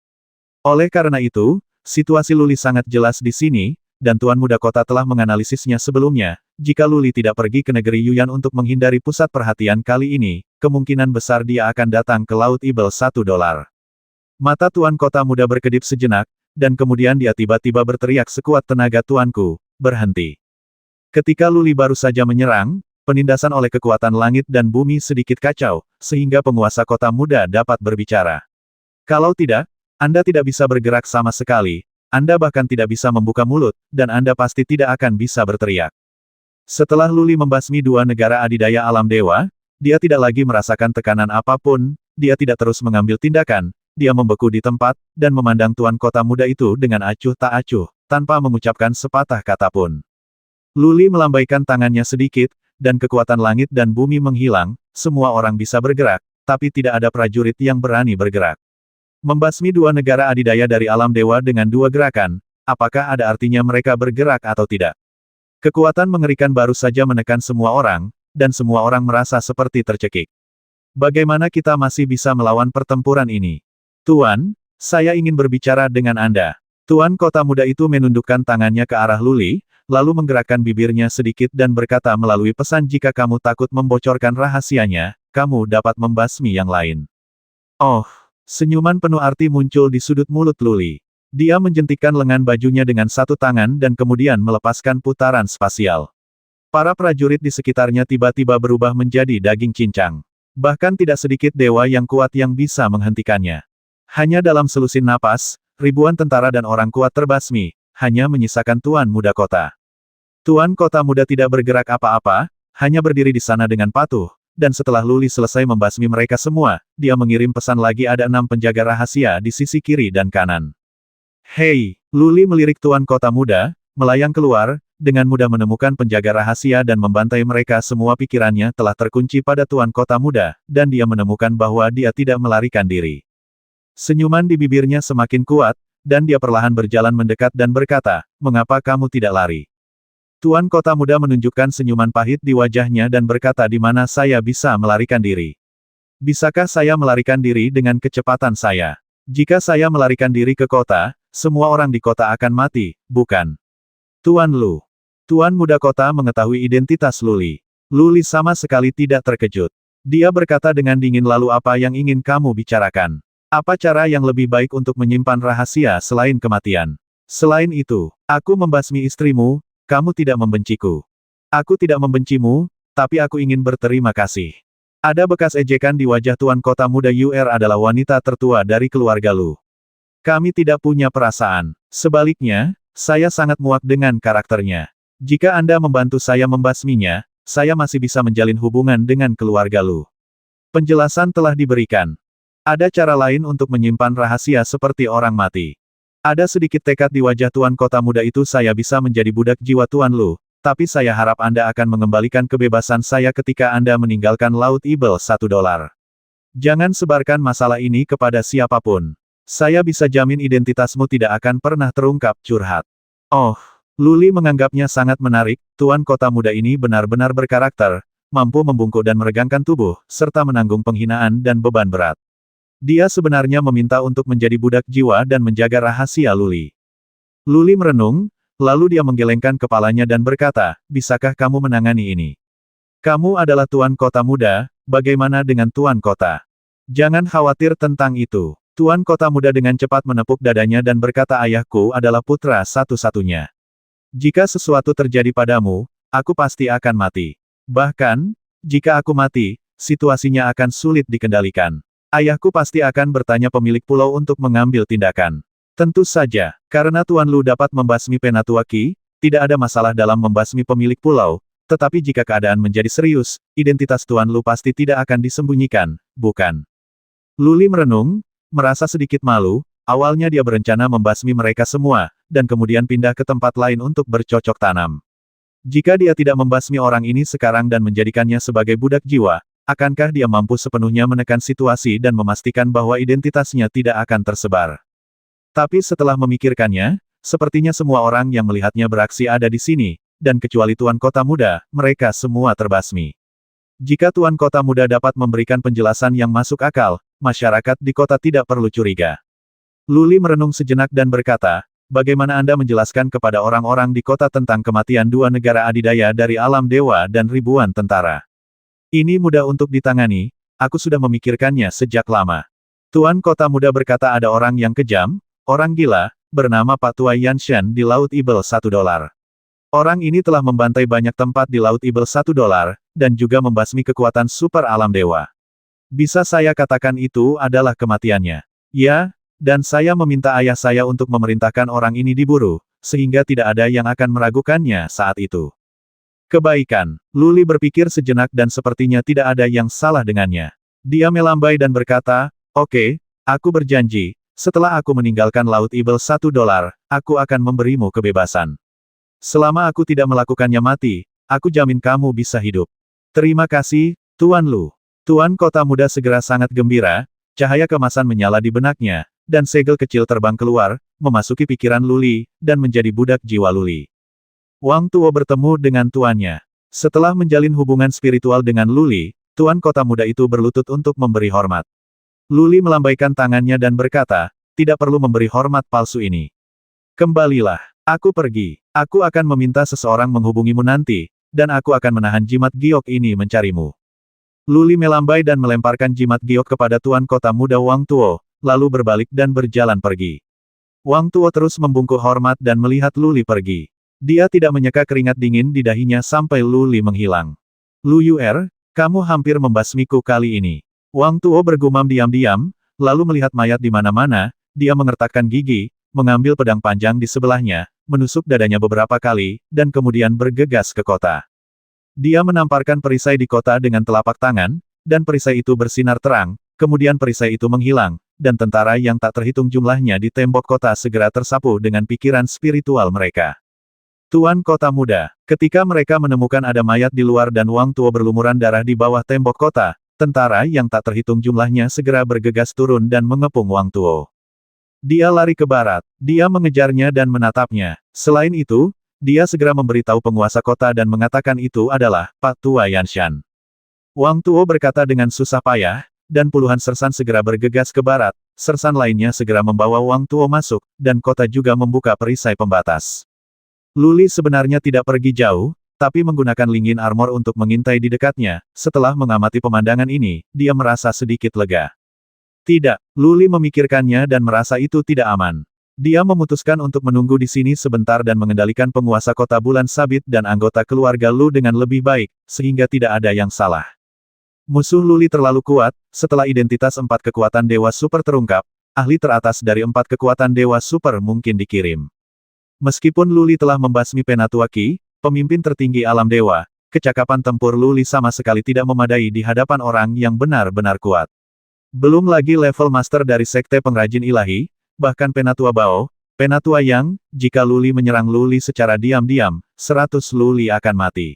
Oleh karena itu, situasi Luli sangat jelas di sini, dan Tuan Muda Kota telah menganalisisnya sebelumnya. Jika Luli tidak pergi ke negeri Yuyan untuk menghindari pusat perhatian kali ini, kemungkinan besar dia akan datang ke Laut Ibel $1. Mata Tuan Kota Muda berkedip sejenak, dan kemudian dia tiba-tiba berteriak sekuat tenaga tuanku, berhenti. Ketika Luli baru saja menyerang, penindasan oleh kekuatan langit dan bumi sedikit kacau, sehingga penguasa kota muda dapat berbicara. Kalau tidak, Anda tidak bisa bergerak sama sekali, Anda bahkan tidak bisa membuka mulut, dan Anda pasti tidak akan bisa berteriak. Setelah Luli membasmi dua negara adidaya alam dewa, dia tidak lagi merasakan tekanan apapun, dia tidak terus mengambil tindakan, dia membeku di tempat, dan memandang tuan kota muda itu dengan acuh tak acuh, tanpa mengucapkan sepatah kata pun. Luli melambaikan tangannya sedikit, dan kekuatan langit dan bumi menghilang, semua orang bisa bergerak, tapi tidak ada prajurit yang berani bergerak. Membasmi dua negara adidaya dari alam dewa dengan dua gerakan, apakah ada artinya mereka bergerak atau tidak? Kekuatan mengerikan baru saja menekan semua orang, dan semua orang merasa seperti tercekik. Bagaimana kita masih bisa melawan pertempuran ini? Tuan, saya ingin berbicara dengan Anda. Tuan kota muda itu menundukkan tangannya ke arah Luli, lalu menggerakkan bibirnya sedikit dan berkata melalui pesan jika kamu takut membocorkan rahasianya, kamu dapat membasmi yang lain. Oh, senyuman penuh arti muncul di sudut mulut Luli. Dia menjentikkan lengan bajunya dengan satu tangan dan kemudian melepaskan putaran spasial. Para prajurit di sekitarnya tiba-tiba berubah menjadi daging cincang. Bahkan tidak sedikit dewa yang kuat yang bisa menghentikannya. Hanya dalam selusin napas, ribuan tentara dan orang kuat terbasmi, hanya menyisakan Tuan Muda Kota. Tuan Kota Muda tidak bergerak apa-apa, hanya berdiri di sana dengan patuh, dan setelah Luli selesai membasmi mereka semua, dia mengirim pesan lagi ada 6 penjaga rahasia di sisi kiri dan kanan. Hei, Luli melirik Tuan Kota Muda, melayang keluar, dengan mudah menemukan penjaga rahasia dan membantai mereka semua pikirannya telah terkunci pada Tuan Kota Muda, dan dia menemukan bahwa dia tidak melarikan diri. Senyuman di bibirnya semakin kuat, dan dia perlahan berjalan mendekat dan berkata, mengapa kamu tidak lari? Tuan Kota Muda menunjukkan senyuman pahit di wajahnya dan berkata di mana saya bisa melarikan diri. Bisakah saya melarikan diri dengan kecepatan saya? Jika saya melarikan diri ke kota, semua orang di kota akan mati, bukan? Tuan Lu. Tuan Muda Kota mengetahui identitas Luli. Luli sama sekali tidak terkejut. Dia berkata dengan dingin lalu apa yang ingin kamu bicarakan? Apa cara yang lebih baik untuk menyimpan rahasia selain kematian? Selain itu, aku membasmi istrimu, kamu tidak membenciku. Aku tidak membencimu, tapi aku ingin berterima kasih. Ada bekas ejekan di wajah Tuan Kota Muda UR adalah wanita tertua dari keluarga Lu. Kami tidak punya perasaan. Sebaliknya, saya sangat muak dengan karakternya. Jika Anda membantu saya membasminya, saya masih bisa menjalin hubungan dengan keluarga Lu. Penjelasan telah diberikan. Ada cara lain untuk menyimpan rahasia seperti orang mati. Ada sedikit tekad di wajah Tuan Kota Muda itu saya bisa menjadi budak jiwa Tuan Lu, tapi saya harap Anda akan mengembalikan kebebasan saya ketika Anda meninggalkan Laut Ibel $1. Jangan sebarkan masalah ini kepada siapapun. Saya bisa jamin identitasmu tidak akan pernah terungkap, curhat. Oh, Luli menganggapnya sangat menarik, tuan kota muda ini benar-benar berkarakter, mampu membungkuk dan meregangkan tubuh, serta menanggung penghinaan dan beban berat. Dia sebenarnya meminta untuk menjadi budak jiwa dan menjaga rahasia Luli. Luli merenung, lalu dia menggelengkan kepalanya dan berkata, bisakah kamu menangani ini? Kamu adalah tuan kota muda, bagaimana dengan tuan kota? Jangan khawatir tentang itu. Tuan kota muda dengan cepat menepuk dadanya dan berkata, ayahku adalah putra satu-satunya. Jika sesuatu terjadi padamu, aku pasti akan mati. Bahkan, jika aku mati, situasinya akan sulit dikendalikan. Ayahku pasti akan bertanya pemilik pulau untuk mengambil tindakan. Tentu saja, karena Tuan Lu dapat membasmi Penatua Qi, tidak ada masalah dalam membasmi pemilik pulau, tetapi jika keadaan menjadi serius, identitas Tuan Lu pasti tidak akan disembunyikan, bukan? Luli merenung, merasa sedikit malu, awalnya dia berencana membasmi mereka semua, dan kemudian pindah ke tempat lain untuk bercocok tanam. Jika dia tidak membasmi orang ini sekarang dan menjadikannya sebagai budak jiwa, akankah dia mampu sepenuhnya menekan situasi dan memastikan bahwa identitasnya tidak akan tersebar? Tapi setelah memikirkannya, sepertinya semua orang yang melihatnya beraksi ada di sini, dan kecuali Tuan Kota Muda, mereka semua terbasmi. Jika Tuan Kota Muda dapat memberikan penjelasan yang masuk akal, masyarakat di kota tidak perlu curiga. Luli merenung sejenak dan berkata, bagaimana Anda menjelaskan kepada orang-orang di kota tentang kematian dua negara adidaya dari alam dewa dan ribuan tentara? Ini mudah untuk ditangani, aku sudah memikirkannya sejak lama. Tuan Kota Muda berkata ada orang yang kejam, orang gila, bernama Pak Tua Yanshan di Laut Ibel $1. Orang ini telah membantai banyak tempat di Laut Ibel $1, dan juga membasmi kekuatan super alam dewa. Bisa saya katakan itu adalah kematiannya. Ya, dan saya meminta ayah saya untuk memerintahkan orang ini diburu, sehingga tidak ada yang akan meragukannya saat itu. Kebaikan. Luli berpikir sejenak dan sepertinya tidak ada yang salah dengannya. Dia melambai dan berkata, oke, aku berjanji, setelah aku meninggalkan Laut Ibel $1, aku akan memberimu kebebasan. Selama aku tidak melakukannya mati, aku jamin kamu bisa hidup. Terima kasih, Tuan Lu. Tuan Kota Muda segera sangat gembira, cahaya kemasan menyala di benaknya, dan segel kecil terbang keluar, memasuki pikiran Luli, dan menjadi budak jiwa Luli. Wang Tuo bertemu dengan tuannya. Setelah menjalin hubungan spiritual dengan Luli, Tuan Kota Muda itu berlutut untuk memberi hormat. Luli melambaikan tangannya dan berkata, tidak perlu memberi hormat palsu ini. Kembalilah, aku pergi. Aku akan meminta seseorang menghubungimu nanti, dan aku akan menahan jimat giok ini mencarimu. Luli melambai dan melemparkan jimat giok kepada Tuan Kota Muda Wang Tuo, lalu berbalik dan berjalan pergi. Wang Tuo terus membungkuk hormat dan melihat Luli pergi. Dia tidak menyeka keringat dingin di dahinya sampai Luli menghilang. Lu Yuer, kamu hampir membasmiku kali ini. Wang Tuo bergumam diam-diam, lalu melihat mayat di mana-mana, dia mengertakkan gigi, mengambil pedang panjang di sebelahnya, menusuk dadanya beberapa kali, dan kemudian bergegas ke kota. Dia menamparkan perisai di kota dengan telapak tangan, dan perisai itu bersinar terang, kemudian perisai itu menghilang, dan tentara yang tak terhitung jumlahnya di tembok kota segera tersapu dengan pikiran spiritual mereka. Tuan Kota Muda, ketika mereka menemukan ada mayat di luar dan Wang Tuo berlumuran darah di bawah tembok kota, tentara yang tak terhitung jumlahnya segera bergegas turun dan mengepung Wang Tuo. Dia lari ke barat, dia mengejarnya dan menatapnya. Selain itu, dia segera memberitahu penguasa kota dan mengatakan itu adalah Pak Tua Yanshan. Wang Tuo berkata dengan susah payah, dan puluhan sersan segera bergegas ke barat, sersan lainnya segera membawa Wang Tuo masuk, dan kota juga membuka perisai pembatas. Luli sebenarnya tidak pergi jauh, tapi menggunakan lingin armor untuk mengintai di dekatnya. Setelah mengamati pemandangan ini, dia merasa sedikit lega. Tidak, Luli memikirkannya dan merasa itu tidak aman. Dia memutuskan untuk menunggu di sini sebentar dan mengendalikan penguasa kota Bulan Sabit dan anggota keluarga Lu dengan lebih baik, sehingga tidak ada yang salah. Musuh Luli terlalu kuat, setelah identitas 4 kekuatan Dewa Super terungkap, ahli teratas dari 4 kekuatan Dewa Super mungkin dikirim. Meskipun Luli telah membasmi Penatua Qi, pemimpin tertinggi alam dewa, kecakapan tempur Luli sama sekali tidak memadai di hadapan orang yang benar-benar kuat. Belum lagi level master dari Sekte Pengrajin Ilahi, bahkan Penatua Bao, Penatua Yang, jika Luli menyerang Luli secara diam-diam, 100 Luli akan mati.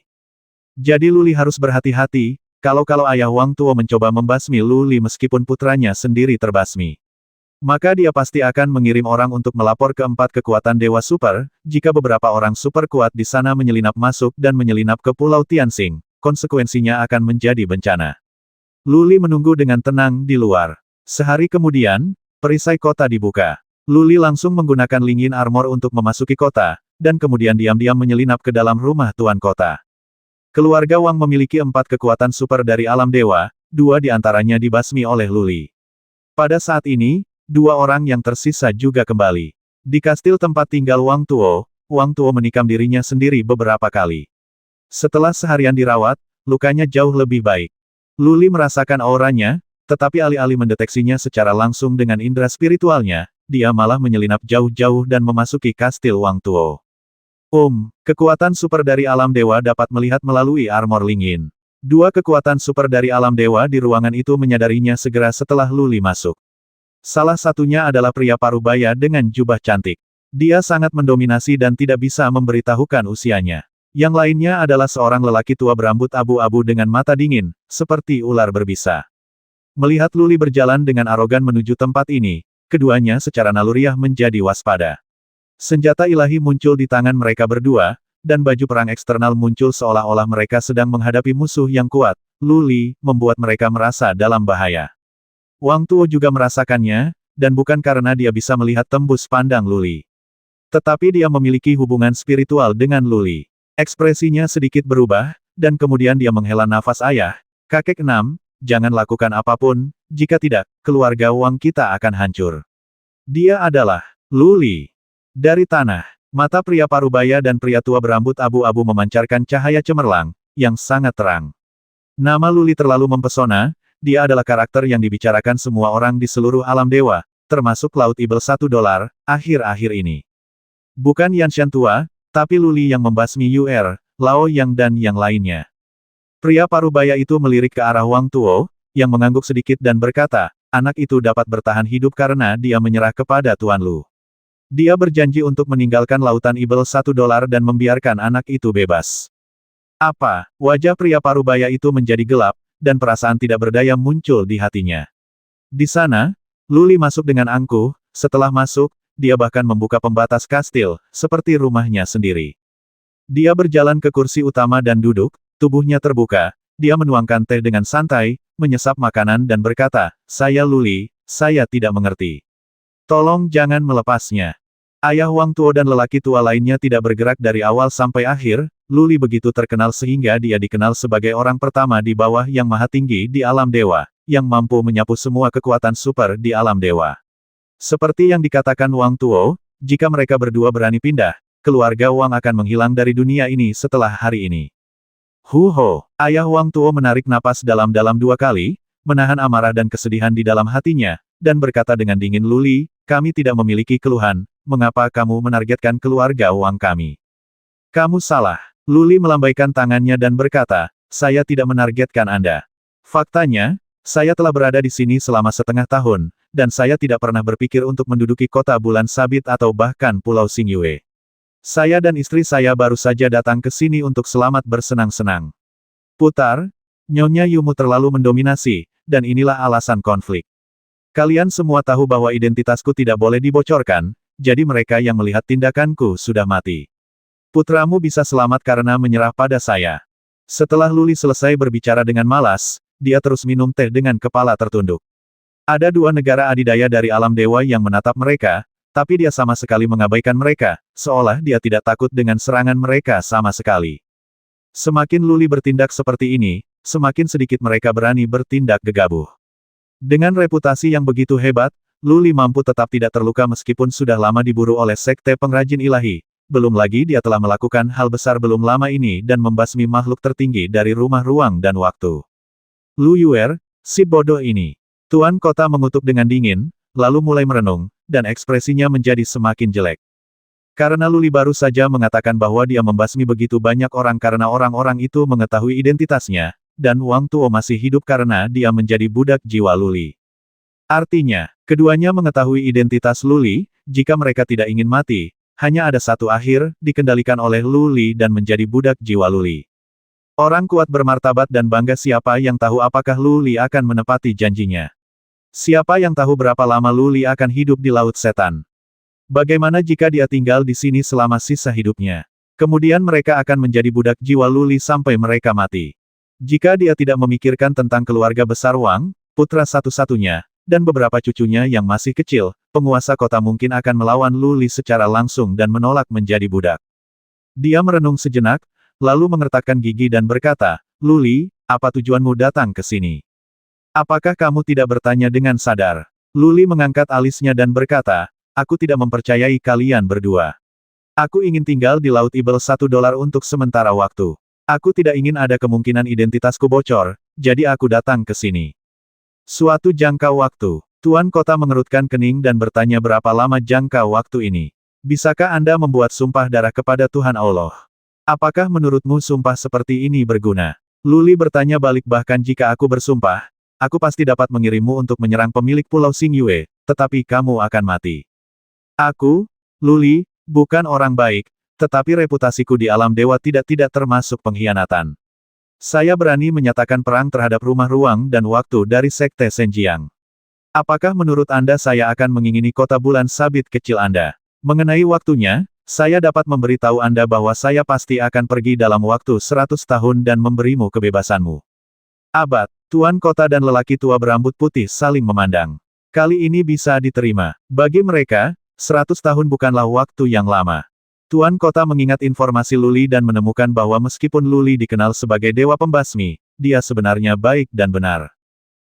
Jadi Luli harus berhati-hati, kalau ayah Wang Tuo mencoba membasmi Lu Li meskipun putranya sendiri terbasmi, maka dia pasti akan mengirim orang untuk melapor ke 4 kekuatan Dewa Super. Jika beberapa orang super kuat di sana menyelinap masuk dan menyelinap ke Pulau Tianxing, konsekuensinya akan menjadi bencana. Lu Li menunggu dengan tenang di luar. Sehari kemudian, perisai kota dibuka. Lu Li langsung menggunakan Lingyin Armor untuk memasuki kota, dan kemudian diam-diam menyelinap ke dalam rumah tuan kota. Keluarga Wang memiliki 4 kekuatan super dari alam dewa, 2 di antaranya dibasmi oleh Lu Li. Pada saat ini, 2 orang yang tersisa juga kembali. Di kastil tempat tinggal Wang Tuo menikam dirinya sendiri beberapa kali. Setelah seharian dirawat, lukanya jauh lebih baik. Lu Li merasakan auranya, tetapi alih-alih mendeteksinya secara langsung dengan indera spiritualnya, dia malah menyelinap jauh-jauh dan memasuki kastil Wang Tuo. Kekuatan super dari alam dewa dapat melihat melalui armor Lingyin. 2 kekuatan super dari alam dewa di ruangan itu menyadarinya segera setelah Lu Li masuk. Salah satunya adalah pria parubaya dengan jubah cantik. Dia sangat mendominasi dan tidak bisa memberitahukan usianya. Yang lainnya adalah seorang lelaki tua berambut abu-abu dengan mata dingin, seperti ular berbisa. Melihat Lu Li berjalan dengan arogan menuju tempat ini, keduanya secara naluriah menjadi waspada. Senjata ilahi muncul di tangan mereka berdua, dan baju perang eksternal muncul seolah-olah mereka sedang menghadapi musuh yang kuat. Lu Li membuat mereka merasa dalam bahaya. Wang Tuo juga merasakannya, dan bukan karena dia bisa melihat tembus pandang Lu Li. Tetapi dia memiliki hubungan spiritual dengan Lu Li. Ekspresinya sedikit berubah, dan kemudian dia menghela nafas. Ayah, kakek 6, jangan lakukan apapun, jika tidak, keluarga Wang kita akan hancur. Dia adalah Lu Li. Dari tanah, mata pria parubaya dan pria tua berambut abu-abu memancarkan cahaya cemerlang, yang sangat terang. Nama Lu Li terlalu mempesona, dia adalah karakter yang dibicarakan semua orang di seluruh alam dewa, termasuk Laut Ibel $1, akhir-akhir ini. Bukan Yanshan tua, tapi Lu Li yang membasmi Yuer, Lao Yang dan yang lainnya. Pria parubaya itu melirik ke arah Wang Tuo, yang mengangguk sedikit dan berkata, anak itu dapat bertahan hidup karena dia menyerah kepada Tuan Lu. Dia berjanji untuk meninggalkan lautan Ibel $1 dan membiarkan anak itu bebas. Apa? Wajah pria parubaya itu menjadi gelap, dan perasaan tidak berdaya muncul di hatinya. Di sana, Lu Li masuk dengan angkuh. Setelah masuk, dia bahkan membuka pembatas kastil, seperti rumahnya sendiri. Dia berjalan ke kursi utama dan duduk, tubuhnya terbuka, dia menuangkan teh dengan santai, menyesap makanan dan berkata, saya Lu Li, saya tidak mengerti. Tolong jangan melepasnya. Ayah Wang Tuo dan lelaki tua lainnya tidak bergerak dari awal sampai akhir. Lu Li begitu terkenal sehingga dia dikenal sebagai orang pertama di bawah yang maha tinggi di alam dewa, yang mampu menyapu semua kekuatan super di alam dewa. Seperti yang dikatakan Wang Tuo, jika mereka berdua berani pindah, keluarga Wang akan menghilang dari dunia ini setelah hari ini. Ayah Wang Tuo menarik napas dalam-dalam 2 kali, menahan amarah dan kesedihan di dalam hatinya, dan berkata dengan dingin, Lu Li, kami tidak memiliki keluhan, mengapa kamu menargetkan keluarga Wang kami? Kamu salah. Lu Li melambaikan tangannya dan berkata, saya tidak menargetkan Anda. Faktanya, saya telah berada di sini selama setengah tahun, dan saya tidak pernah berpikir untuk menduduki kota bulan sabit atau bahkan Pulau Xingyue. Saya dan istri saya baru saja datang ke sini untuk selamat bersenang-senang. Putar, Nyonya Yumu terlalu mendominasi, dan inilah alasan konflik. Kalian semua tahu bahwa identitasku tidak boleh dibocorkan, jadi mereka yang melihat tindakanku sudah mati. Putramu bisa selamat karena menyerah pada saya. Setelah Lu Li selesai berbicara dengan malas, dia terus minum teh dengan kepala tertunduk. Ada 2 negara adidaya dari alam dewa yang menatap mereka, tapi dia sama sekali mengabaikan mereka, seolah dia tidak takut dengan serangan mereka sama sekali. Semakin Lu Li bertindak seperti ini, semakin sedikit mereka berani bertindak gegabah. Dengan reputasi yang begitu hebat, Lu Li mampu tetap tidak terluka meskipun sudah lama diburu oleh sekte pengrajin ilahi. Belum lagi dia telah melakukan hal besar belum lama ini dan membasmi makhluk tertinggi dari rumah ruang dan waktu. Lu Yuer, si bodoh ini. Tuan kota mengutuk dengan dingin, lalu mulai merenung, dan ekspresinya menjadi semakin jelek. Karena Lu Li baru saja mengatakan bahwa dia membasmi begitu banyak orang karena orang-orang itu mengetahui identitasnya, dan Wang Tuo masih hidup karena dia menjadi budak jiwa Lu Li. Artinya, keduanya mengetahui identitas Lu Li, jika mereka tidak ingin mati, hanya ada satu akhir, dikendalikan oleh Lu Li dan menjadi budak jiwa Lu Li. Orang kuat bermartabat dan bangga, siapa yang tahu apakah Lu Li akan menepati janjinya. Siapa yang tahu berapa lama Lu Li akan hidup di Laut Setan. Bagaimana jika dia tinggal di sini selama sisa hidupnya? Kemudian mereka akan menjadi budak jiwa Lu Li sampai mereka mati. Jika dia tidak memikirkan tentang keluarga besar Wang, putra satu-satunya, dan beberapa cucunya yang masih kecil, penguasa kota mungkin akan melawan Lu Li secara langsung dan menolak menjadi budak. Dia merenung sejenak, lalu mengertakkan gigi dan berkata, "Lu Li, apa tujuanmu datang ke sini? Apakah kamu tidak bertanya dengan sadar?" Lu Li mengangkat alisnya dan berkata, "Aku tidak mempercayai kalian berdua. Aku ingin tinggal di Laut Ibel $1 untuk sementara waktu. Aku tidak ingin ada kemungkinan identitasku bocor, jadi aku datang ke sini." Suatu jangka waktu, Tuan Kota mengerutkan kening dan bertanya, "Berapa lama jangka waktu ini? Bisakah Anda membuat sumpah darah kepada Tuhan Allah? Apakah menurutmu sumpah seperti ini berguna?" Lu Li bertanya balik, "Bahkan jika aku bersumpah, aku pasti dapat mengirimmu untuk menyerang pemilik Pulau Xingyue, tetapi kamu akan mati. Aku, Lu Li, bukan orang baik, tetapi reputasiku di alam dewa tidak termasuk pengkhianatan. Saya berani menyatakan perang terhadap rumah ruang dan waktu dari Sekte Senjiang. Apakah menurut Anda saya akan mengingini kota bulan sabit kecil Anda? Mengenai waktunya, saya dapat memberitahu Anda bahwa saya pasti akan pergi dalam waktu 100 tahun dan memberimu kebebasanmu." Abad, Tuan Kota dan lelaki tua berambut putih saling memandang. Kali ini bisa diterima. Bagi mereka, 100 tahun bukanlah waktu yang lama. Tuan Kota mengingat informasi Lu Li dan menemukan bahwa meskipun Lu Li dikenal sebagai dewa pembasmi, dia sebenarnya baik dan benar.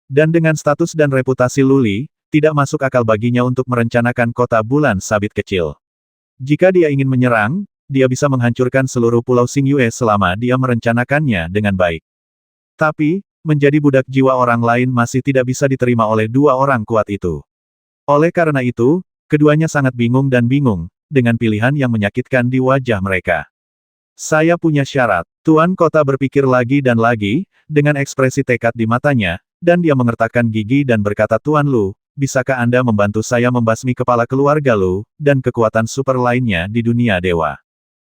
Dan dengan status dan reputasi Lu Li, tidak masuk akal baginya untuk merencanakan kota bulan sabit kecil. Jika dia ingin menyerang, dia bisa menghancurkan seluruh Pulau Xingyue selama dia merencanakannya dengan baik. Tapi, menjadi budak jiwa orang lain masih tidak bisa diterima oleh dua orang kuat itu. Oleh karena itu, keduanya sangat bingung dengan pilihan yang menyakitkan di wajah mereka. "Saya punya syarat." Tuan Kota berpikir lagi dan lagi, dengan ekspresi tekad di matanya, dan dia mengertakkan gigi dan berkata, "Tuan Lu, bisakah Anda membantu saya membasmi kepala keluarga Lu, dan kekuatan super lainnya di dunia dewa?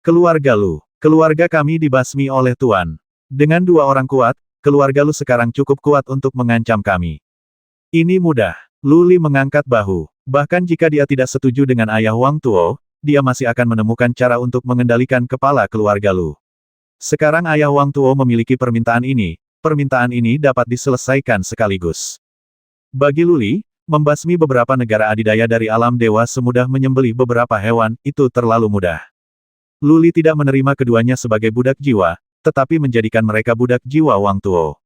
Keluarga Lu, keluarga kami dibasmi oleh Tuan. Dengan dua orang kuat, keluarga Lu sekarang cukup kuat untuk mengancam kami." "Ini mudah." Lu Li mengangkat bahu. Bahkan jika dia tidak setuju dengan ayah Wang Tuo, dia masih akan menemukan cara untuk mengendalikan kepala keluarga Lu. Sekarang ayah Wang Tuo memiliki permintaan ini dapat diselesaikan sekaligus. Bagi Lu Li, membasmi beberapa negara adidaya dari alam dewa semudah menyembelih beberapa hewan, itu terlalu mudah. Lu Li tidak menerima keduanya sebagai budak jiwa, tetapi menjadikan mereka budak jiwa Wang Tuo.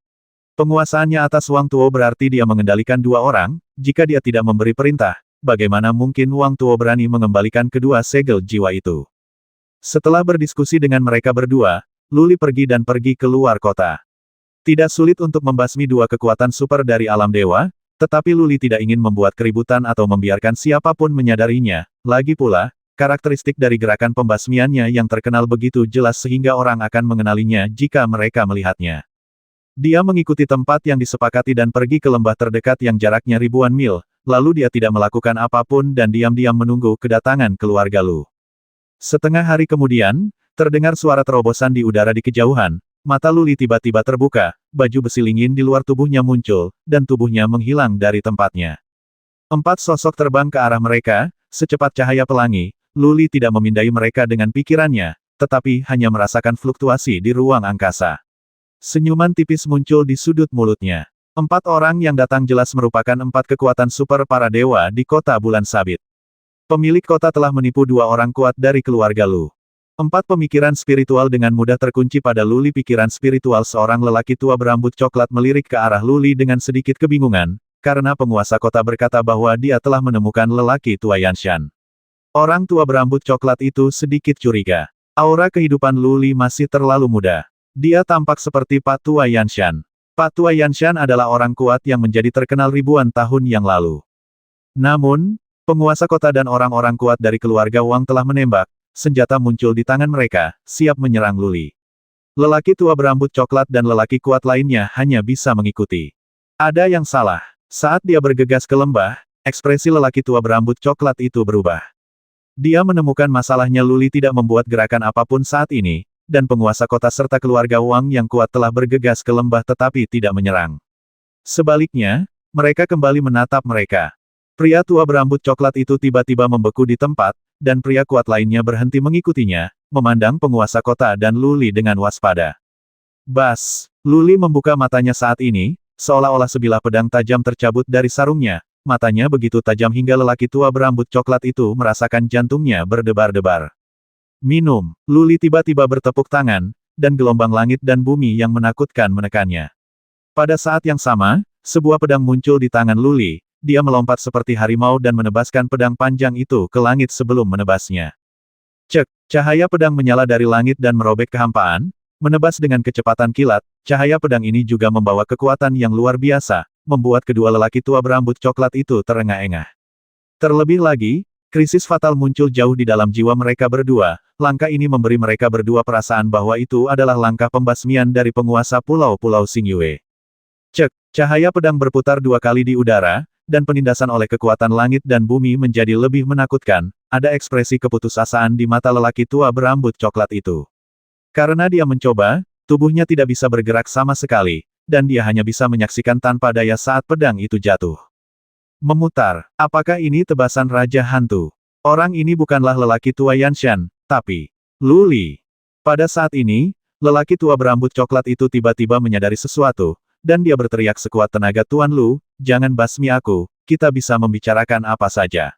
Penguasaannya atas Wang Tuo berarti dia mengendalikan dua orang, jika dia tidak memberi perintah, bagaimana mungkin Wang Tuo berani mengembalikan kedua segel jiwa itu? Setelah berdiskusi dengan mereka berdua, Lu Li pergi keluar kota. Tidak sulit untuk membasmi dua kekuatan super dari alam dewa, tetapi Lu Li tidak ingin membuat keributan atau membiarkan siapapun menyadarinya. Lagi pula, karakteristik dari gerakan pembasmiannya yang terkenal begitu jelas sehingga orang akan mengenalinya jika mereka melihatnya. Dia mengikuti tempat yang disepakati dan pergi ke lembah terdekat yang jaraknya ribuan mil, lalu dia tidak melakukan apapun dan diam-diam menunggu kedatangan keluarga Lu. Setengah hari kemudian, terdengar suara terobosan di udara di kejauhan. Mata Lu Li tiba-tiba terbuka, baju besi lingin di luar tubuhnya muncul, dan tubuhnya menghilang dari tempatnya. 4 sosok terbang ke arah mereka, secepat cahaya pelangi. Lu Li tidak memindai mereka dengan pikirannya, tetapi hanya merasakan fluktuasi di ruang angkasa. Senyuman tipis muncul di sudut mulutnya. 4 orang yang datang jelas merupakan 4 kekuatan super para dewa di kota bulan sabit. Pemilik kota telah menipu 2 orang kuat dari keluarga Lu. 4 pemikiran spiritual dengan mudah terkunci pada Lu Li. Pikiran spiritual seorang lelaki tua berambut coklat melirik ke arah Lu Li dengan sedikit kebingungan, karena penguasa kota berkata bahwa dia telah menemukan lelaki tua Yanshan. Orang tua berambut coklat itu sedikit curiga. Aura kehidupan Lu Li masih terlalu muda. Dia tampak seperti Pak Tua Yanshan. Pak Tua Yanshan adalah orang kuat yang menjadi terkenal ribuan tahun yang lalu. Namun, penguasa kota dan orang-orang kuat dari keluarga Wang telah menembak. Senjata muncul di tangan mereka, siap menyerang Lu Li. Lelaki tua berambut coklat dan lelaki kuat lainnya hanya bisa mengikuti. Ada yang salah. Saat dia bergegas ke lembah, ekspresi lelaki tua berambut coklat itu berubah. Dia menemukan masalahnya Lu Li tidak membuat gerakan apapun saat ini, dan penguasa kota serta keluarga Wang yang kuat telah bergegas ke lembah tetapi tidak menyerang. Sebaliknya, mereka kembali menatap mereka. Pria tua berambut coklat itu tiba-tiba membeku di tempat, dan pria kuat lainnya berhenti mengikutinya, memandang penguasa kota dan Luli dengan waspada. Bas! Luli membuka matanya saat ini, seolah-olah sebilah pedang tajam tercabut dari sarungnya. Matanya begitu tajam hingga lelaki tua berambut coklat itu merasakan jantungnya berdebar-debar. Minum. Luli tiba-tiba bertepuk tangan, dan gelombang langit dan bumi yang menakutkan menekannya. Pada saat yang sama, sebuah pedang muncul di tangan Luli. Dia melompat seperti harimau dan menebaskan pedang panjang itu ke langit sebelum menebasnya. Cek, cahaya pedang menyala dari langit dan merobek kehampaan, menebas dengan kecepatan kilat. Cahaya pedang ini juga membawa kekuatan yang luar biasa, membuat kedua lelaki tua berambut coklat itu terengah-engah. Terlebih lagi, krisis fatal muncul jauh di dalam jiwa mereka berdua. Langkah ini memberi mereka berdua perasaan bahwa itu adalah langkah pembasmian dari penguasa pulau-pulau Xingyue. Cek, cahaya pedang berputar 2 kali di udara, dan penindasan oleh kekuatan langit dan bumi menjadi lebih menakutkan. Ada ekspresi keputusasaan di mata lelaki tua berambut coklat itu. Karena dia mencoba, tubuhnya tidak bisa bergerak sama sekali, dan dia hanya bisa menyaksikan tanpa daya saat pedang itu jatuh. Memutar, apakah ini tebasan Raja Hantu? Orang ini bukanlah lelaki tua Yanshan, tapi Luli. Pada saat ini, lelaki tua berambut coklat itu tiba-tiba menyadari sesuatu, dan dia berteriak sekuat tenaga, Tuan Lu, jangan basmi aku, kita bisa membicarakan apa saja.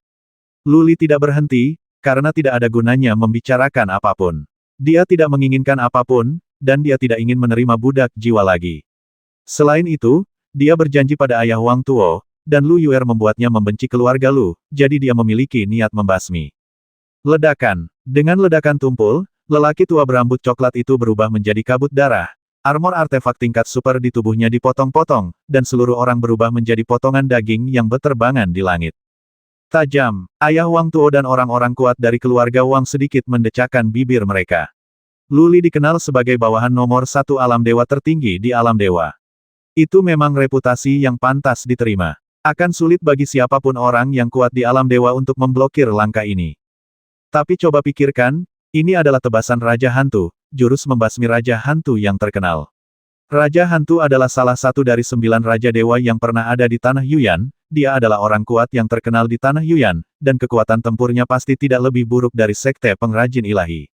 Luli tidak berhenti, karena tidak ada gunanya membicarakan apapun. Dia tidak menginginkan apapun, dan dia tidak ingin menerima budak jiwa lagi. Selain itu, dia berjanji pada ayah Wang Tuo, dan Lu Yuer membuatnya membenci keluarga Lu, jadi dia memiliki niat membasmi. Ledakan. Dengan ledakan tumpul, lelaki tua berambut coklat itu berubah menjadi kabut darah. Armor artefak tingkat super di tubuhnya dipotong-potong, dan seluruh orang berubah menjadi potongan daging yang berterbangan di langit. Tajam, ayah Wang Tuo dan orang-orang kuat dari keluarga Wang sedikit mendecakkan bibir mereka. Luli dikenal sebagai bawahan nomor 1 alam dewa tertinggi di alam dewa. Itu memang reputasi yang pantas diterima. Akan sulit bagi siapapun orang yang kuat di alam dewa untuk memblokir langkah ini. Tapi coba pikirkan, ini adalah tebasan Raja Hantu, jurus membasmi Raja Hantu yang terkenal. Raja Hantu adalah salah satu dari 9 Raja Dewa yang pernah ada di Tanah Yuyan, dia adalah orang kuat yang terkenal di Tanah Yuyan, dan kekuatan tempurnya pasti tidak lebih buruk dari Sekte Pengrajin Ilahi.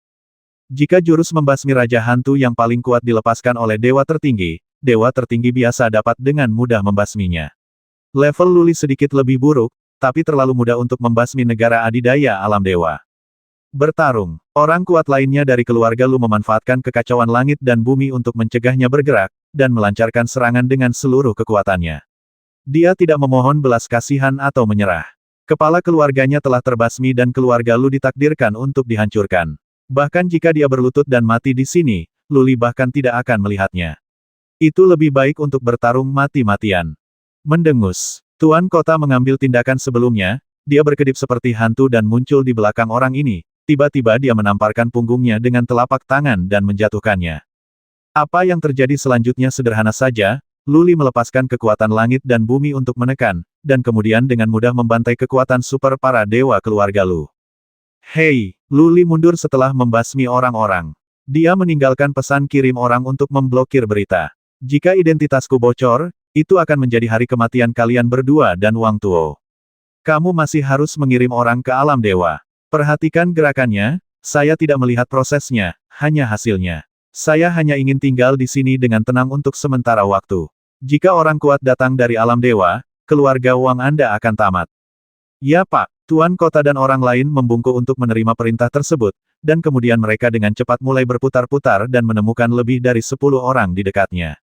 Jika jurus membasmi Raja Hantu yang paling kuat dilepaskan oleh Dewa Tertinggi biasa dapat dengan mudah membasminya. Level Luli sedikit lebih buruk, tapi terlalu mudah untuk membasmi negara adidaya alam dewa. Bertarung. Orang kuat lainnya dari keluarga Lu memanfaatkan kekacauan langit dan bumi untuk mencegahnya bergerak, dan melancarkan serangan dengan seluruh kekuatannya. Dia tidak memohon belas kasihan atau menyerah. Kepala keluarganya telah terbasmi dan keluarga Lu ditakdirkan untuk dihancurkan. Bahkan jika dia berlutut dan mati di sini, Luli bahkan tidak akan melihatnya. Itu lebih baik untuk bertarung mati-matian. Mendengus. Tuan kota mengambil tindakan sebelumnya, dia berkedip seperti hantu dan muncul di belakang orang ini. Tiba-tiba dia menamparkan punggungnya dengan telapak tangan dan menjatuhkannya. Apa yang terjadi selanjutnya sederhana saja, Luli melepaskan kekuatan langit dan bumi untuk menekan, dan kemudian dengan mudah membantai kekuatan super para dewa keluarga Lu. Hei, Luli mundur setelah membasmi orang-orang. Dia meninggalkan pesan kirim orang untuk memblokir berita. Jika identitasku bocor, itu akan menjadi hari kematian kalian berdua dan Wang Tuo. Kamu masih harus mengirim orang ke alam dewa. Perhatikan gerakannya, saya tidak melihat prosesnya, hanya hasilnya. Saya hanya ingin tinggal di sini dengan tenang untuk sementara waktu. Jika orang kuat datang dari alam dewa, keluarga Wang Anda akan tamat. Ya Pak, Tuan Kota dan orang lain membungkuk untuk menerima perintah tersebut, dan kemudian mereka dengan cepat mulai berputar-putar dan menemukan lebih dari 10 orang di dekatnya.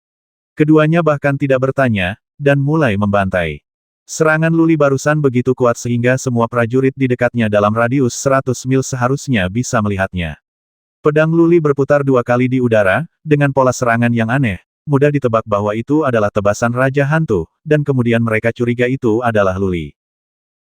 Keduanya bahkan tidak bertanya, dan mulai membantai. Serangan Luli barusan begitu kuat sehingga semua prajurit di dekatnya dalam radius 100 mil seharusnya bisa melihatnya. Pedang Luli berputar 2 kali di udara, dengan pola serangan yang aneh, mudah ditebak bahwa itu adalah tebasan Raja Hantu, dan kemudian mereka curiga itu adalah Luli.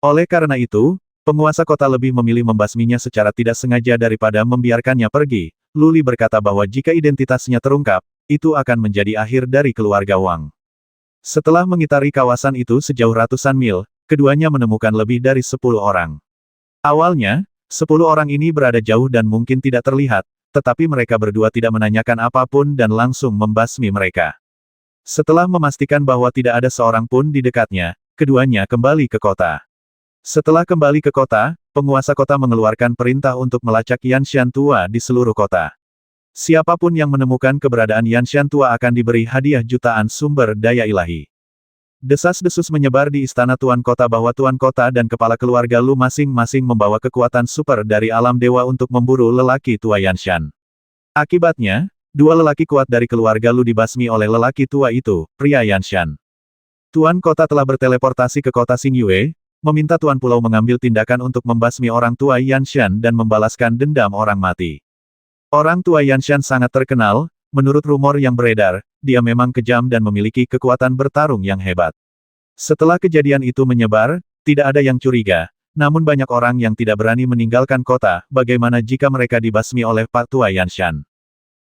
Oleh karena itu, penguasa kota lebih memilih membasminya secara tidak sengaja daripada membiarkannya pergi. Luli berkata bahwa jika identitasnya terungkap, itu akan menjadi akhir dari keluarga Wang. Setelah mengitari kawasan itu sejauh ratusan mil, keduanya menemukan lebih dari 10 orang. Awalnya, 10 orang ini berada jauh dan mungkin tidak terlihat, tetapi mereka berdua tidak menanyakan apapun dan langsung membasmi mereka. Setelah memastikan bahwa tidak ada seorang pun di dekatnya, keduanya kembali ke kota. Setelah kembali ke kota, penguasa kota mengeluarkan perintah untuk melacak Yanshan tua di seluruh kota. Siapapun yang menemukan keberadaan Yanshan tua akan diberi hadiah jutaan sumber daya ilahi. Desas-desus menyebar di istana Tuan Kota bahwa Tuan Kota dan kepala keluarga Lu masing-masing membawa kekuatan super dari alam dewa untuk memburu lelaki tua Yanshan. Akibatnya, dua lelaki kuat dari keluarga Lu dibasmi oleh lelaki tua itu, pria Yanshan. Tuan Kota telah berteleportasi ke kota Xingyue, meminta Tuan Pulau mengambil tindakan untuk membasmi orang tua Yanshan dan membalaskan dendam orang mati. Orang tua Yanshan sangat terkenal, menurut rumor yang beredar, dia memang kejam dan memiliki kekuatan bertarung yang hebat. Setelah kejadian itu menyebar, tidak ada yang curiga, namun banyak orang yang tidak berani meninggalkan kota, bagaimana jika mereka dibasmi oleh Pak Tua Yanshan.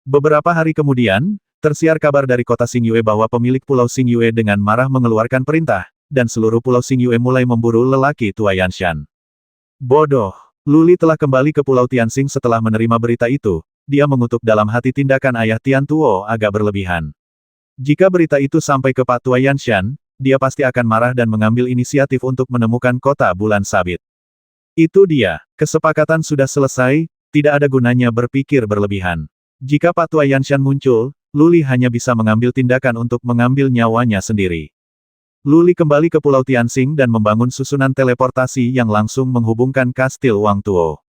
Beberapa hari kemudian, tersiar kabar dari kota Xingyue bahwa pemilik Pulau Xingyue dengan marah mengeluarkan perintah, dan seluruh Pulau Xingyue mulai memburu lelaki tua Yanshan. Bodoh! Luli telah kembali ke Pulau Tianxing setelah menerima berita itu, dia mengutuk dalam hati tindakan ayah Tian Tuo agak berlebihan. Jika berita itu sampai ke Pak Tua Yanshan, dia pasti akan marah dan mengambil inisiatif untuk menemukan kota bulan sabit. Itu dia, kesepakatan sudah selesai, tidak ada gunanya berpikir berlebihan. Jika Pak Tua Yanshan muncul, Luli hanya bisa mengambil tindakan untuk mengambil nyawanya sendiri. Luli kembali ke Pulau Tianxing dan membangun susunan teleportasi yang langsung menghubungkan kastil Wang Tuo.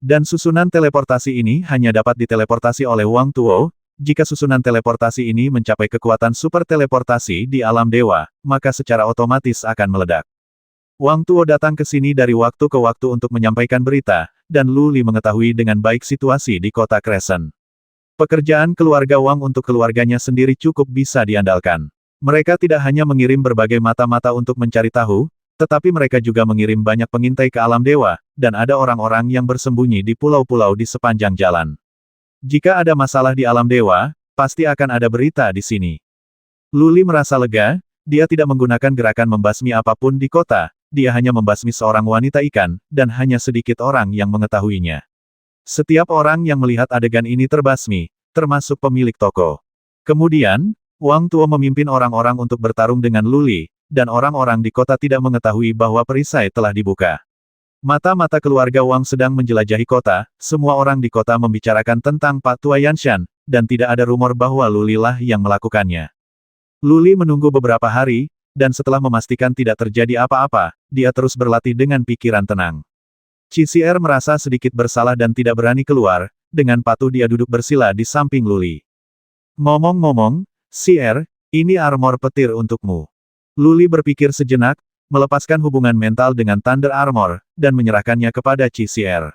Dan susunan teleportasi ini hanya dapat diteleportasi oleh Wang Tuo, jika susunan teleportasi ini mencapai kekuatan super teleportasi di alam dewa, maka secara otomatis akan meledak. Wang Tuo datang ke sini dari waktu ke waktu untuk menyampaikan berita, dan Luli mengetahui dengan baik situasi di kota Crescent. Pekerjaan keluarga Wang untuk keluarganya sendiri cukup bisa diandalkan. Mereka tidak hanya mengirim berbagai mata-mata untuk mencari tahu, tetapi mereka juga mengirim banyak pengintai ke alam dewa, dan ada orang-orang yang bersembunyi di pulau-pulau di sepanjang jalan. Jika ada masalah di alam dewa, pasti akan ada berita di sini. Luli merasa lega, dia tidak menggunakan gerakan membasmi apapun di kota, dia hanya membasmi seorang wanita ikan, dan hanya sedikit orang yang mengetahuinya. Setiap orang yang melihat adegan ini terbasmi, termasuk pemilik toko. Kemudian, Wang Tuo memimpin orang-orang untuk bertarung dengan Luli, dan orang-orang di kota tidak mengetahui bahwa perisai telah dibuka. Mata-mata keluarga Wang sedang menjelajahi kota, semua orang di kota membicarakan tentang Pak Tua Yanshan, dan tidak ada rumor bahwa Luli lah yang melakukannya. Luli menunggu beberapa hari, dan setelah memastikan tidak terjadi apa-apa, dia terus berlatih dengan pikiran tenang. Cisier merasa sedikit bersalah dan tidak berani keluar, dengan patuh dia duduk bersila di samping Luli. Ngomong-ngomong, Sier, ini armor petir untukmu. Luli berpikir sejenak, melepaskan hubungan mental dengan Thunder Armor, dan menyerahkannya kepada Cisier.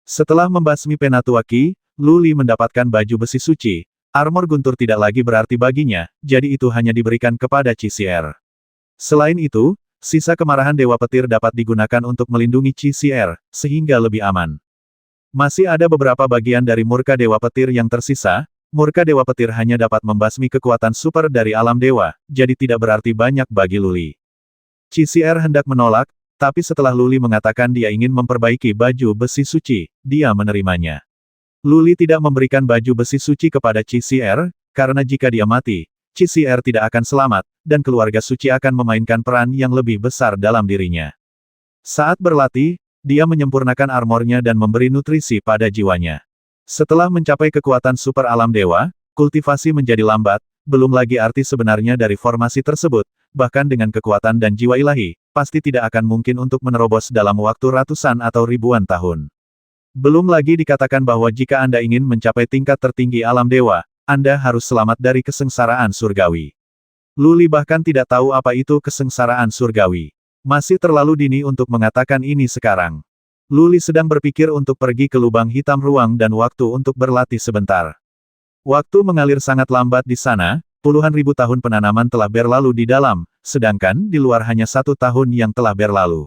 Setelah membasmi Penatua Qi, Luli mendapatkan baju besi suci, armor guntur tidak lagi berarti baginya, jadi itu hanya diberikan kepada Cisier. Selain itu, sisa kemarahan Dewa Petir dapat digunakan untuk melindungi Cisier, sehingga lebih aman. Masih ada beberapa bagian dari murka Dewa Petir yang tersisa. Murka Dewa Petir hanya dapat membasmi kekuatan super dari alam dewa, jadi tidak berarti banyak bagi Luli. Cisier hendak menolak, tapi setelah Luli mengatakan dia ingin memperbaiki baju besi suci, dia menerimanya. Luli tidak memberikan baju besi suci kepada Cisier, karena jika dia mati, Cisier tidak akan selamat, dan keluarga suci akan memainkan peran yang lebih besar dalam dirinya. Saat berlatih, dia menyempurnakan armornya dan memberi nutrisi pada jiwanya. Setelah mencapai kekuatan super alam dewa, kultivasi menjadi lambat, belum lagi arti sebenarnya dari formasi tersebut, bahkan dengan kekuatan dan jiwa ilahi, pasti tidak akan mungkin untuk menerobos dalam waktu ratusan atau ribuan tahun. Belum lagi dikatakan bahwa jika Anda ingin mencapai tingkat tertinggi alam dewa, Anda harus selamat dari kesengsaraan surgawi. Luli bahkan tidak tahu apa itu kesengsaraan surgawi. Masih terlalu dini untuk mengatakan ini sekarang. Luli sedang berpikir untuk pergi ke lubang hitam ruang dan waktu untuk berlatih sebentar. Waktu mengalir sangat lambat di sana, puluhan ribu tahun penanaman telah berlalu di dalam, sedangkan di luar hanya 1 tahun yang telah berlalu.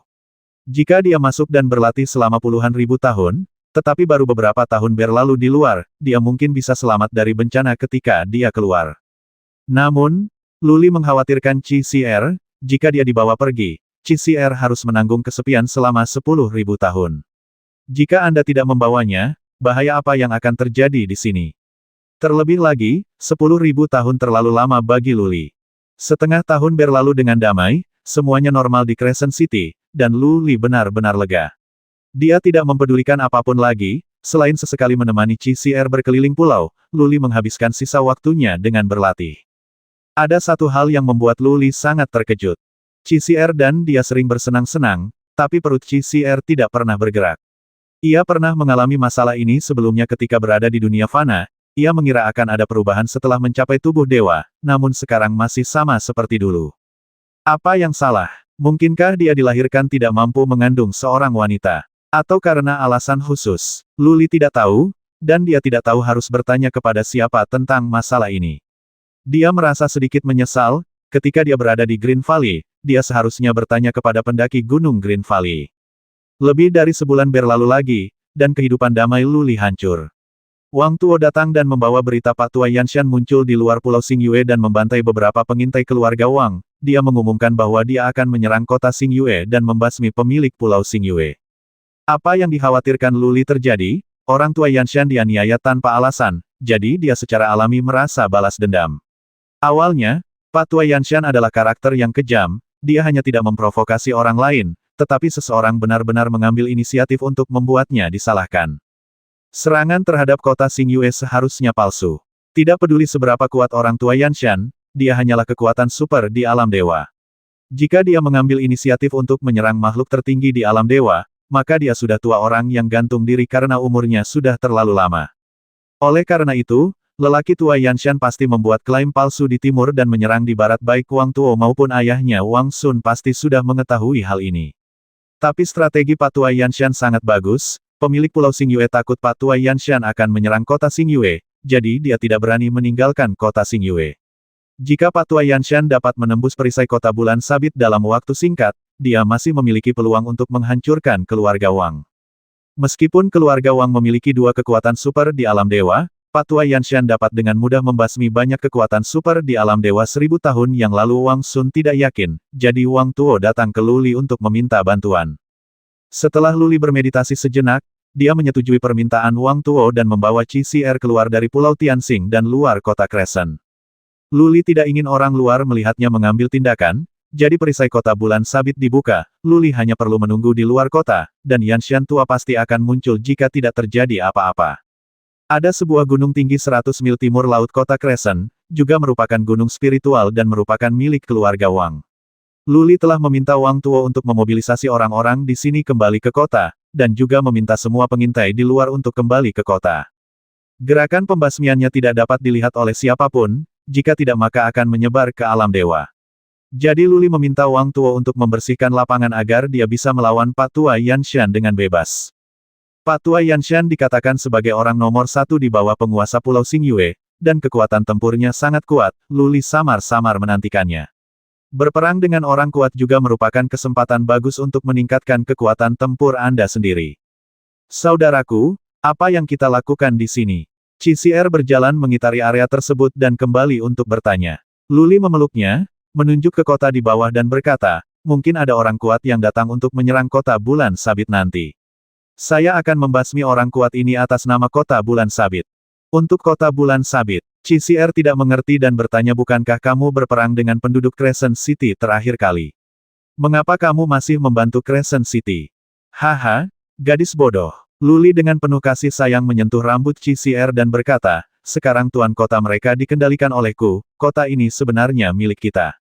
Jika dia masuk dan berlatih selama puluhan ribu tahun, tetapi baru beberapa tahun berlalu di luar, dia mungkin bisa selamat dari bencana ketika dia keluar. Namun, Luli mengkhawatirkan Cisier, jika dia dibawa pergi, Cisier harus menanggung kesepian selama 10.000 tahun. Jika Anda tidak membawanya, bahaya apa yang akan terjadi di sini? Terlebih lagi, 10.000 tahun terlalu lama bagi Luli. Setengah tahun berlalu dengan damai, semuanya normal di Crescent City, dan Luli benar-benar lega. Dia tidak mempedulikan apapun lagi, selain sesekali menemani CCR berkeliling pulau, Luli menghabiskan sisa waktunya dengan berlatih. Ada satu hal yang membuat Luli sangat terkejut. CCR dan dia sering bersenang-senang, tapi perut CCR tidak pernah bergerak. Ia pernah mengalami masalah ini sebelumnya ketika berada di dunia fana, ia mengira akan ada perubahan setelah mencapai tubuh dewa, namun sekarang masih sama seperti dulu. Apa yang salah? Mungkinkah dia dilahirkan tidak mampu mengandung seorang wanita? Atau karena alasan khusus? Luli tidak tahu, dan dia tidak tahu harus bertanya kepada siapa tentang masalah ini. Dia merasa sedikit menyesal, ketika dia berada di Green Valley, dia seharusnya bertanya kepada pendaki Gunung Green Valley. Lebih dari sebulan berlalu lagi, dan kehidupan damai Luli hancur. Wang Tuo datang dan membawa berita Pak Tua Yanshan muncul di luar Pulau Xingyue dan membantai beberapa pengintai keluarga Wang. Dia mengumumkan bahwa dia akan menyerang kota Xingyue dan membasmi pemilik Pulau Xingyue. Apa yang dikhawatirkan Luli terjadi? Orang tua Yanshan dianiaya tanpa alasan, jadi dia secara alami merasa balas dendam. Awalnya, Pak Tua Yanshan adalah karakter yang kejam, dia hanya tidak memprovokasi orang lain, tetapi seseorang benar-benar mengambil inisiatif untuk membuatnya disalahkan. Serangan terhadap kota Xingyue seharusnya palsu. Tidak peduli seberapa kuat orang tua Yanshan, dia hanyalah kekuatan super di alam dewa. Jika dia mengambil inisiatif untuk menyerang makhluk tertinggi di alam dewa, maka dia sudah tua orang yang gantung diri karena umurnya sudah terlalu lama. Oleh karena itu, lelaki tua Yanshan pasti membuat klaim palsu di timur dan menyerang di barat baik Wang Tuo maupun ayahnya Wang Sun pasti sudah mengetahui hal ini. Tapi strategi Pak Tua Yanshan sangat bagus, pemilik Pulau Xingyue takut Pak Tua Yanshan akan menyerang kota Xingyue, jadi dia tidak berani meninggalkan kota Xingyue. Jika Pak Tua Yanshan dapat menembus perisai kota bulan sabit dalam waktu singkat, dia masih memiliki peluang untuk menghancurkan keluarga Wang. Meskipun keluarga Wang memiliki dua kekuatan super di alam dewa, Pak Tua Yanshan dapat dengan mudah membasmi banyak kekuatan super di alam dewa 1000 tahun yang lalu. Wang Sun tidak yakin, jadi Wang Tuo datang ke Luli untuk meminta bantuan. Setelah Luli bermeditasi sejenak, dia menyetujui permintaan Wang Tuo dan membawa CCR keluar dari Pulau Tianxing dan luar kota Crescent. Luli tidak ingin orang luar melihatnya mengambil tindakan, jadi perisai kota bulan sabit dibuka, Luli hanya perlu menunggu di luar kota, dan Yanshan tua pasti akan muncul jika tidak terjadi apa-apa. Ada sebuah gunung tinggi 100 mil timur laut kota Crescent, juga merupakan gunung spiritual dan merupakan milik keluarga Wang. Luli telah meminta Wang Tuo untuk memobilisasi orang-orang di sini kembali ke kota, dan juga meminta semua pengintai di luar untuk kembali ke kota. Gerakan pembasmiannya tidak dapat dilihat oleh siapapun, jika tidak maka akan menyebar ke alam dewa. Jadi Luli meminta Wang Tuo untuk membersihkan lapangan agar dia bisa melawan Pak Tua Yanshan dengan bebas. Pak Tua Yanshan dikatakan sebagai orang nomor satu di bawah penguasa Pulau Xingyue, dan kekuatan tempurnya sangat kuat, Luli samar-samar menantikannya. Berperang dengan orang kuat juga merupakan kesempatan bagus untuk meningkatkan kekuatan tempur Anda sendiri. Saudaraku, apa yang kita lakukan di sini? CCR berjalan mengitari area tersebut dan kembali untuk bertanya. Luli memeluknya, menunjuk ke kota di bawah dan berkata, mungkin ada orang kuat yang datang untuk menyerang kota bulan sabit nanti. Saya akan membasmi orang kuat ini atas nama kota bulan sabit. Untuk kota bulan sabit, CCR tidak mengerti dan bertanya bukankah kamu berperang dengan penduduk Crescent City terakhir kali? Mengapa kamu masih membantu Crescent City? Haha, gadis bodoh. Luli dengan penuh kasih sayang menyentuh rambut CCR dan berkata, sekarang tuan kota mereka dikendalikan olehku, kota ini sebenarnya milik kita.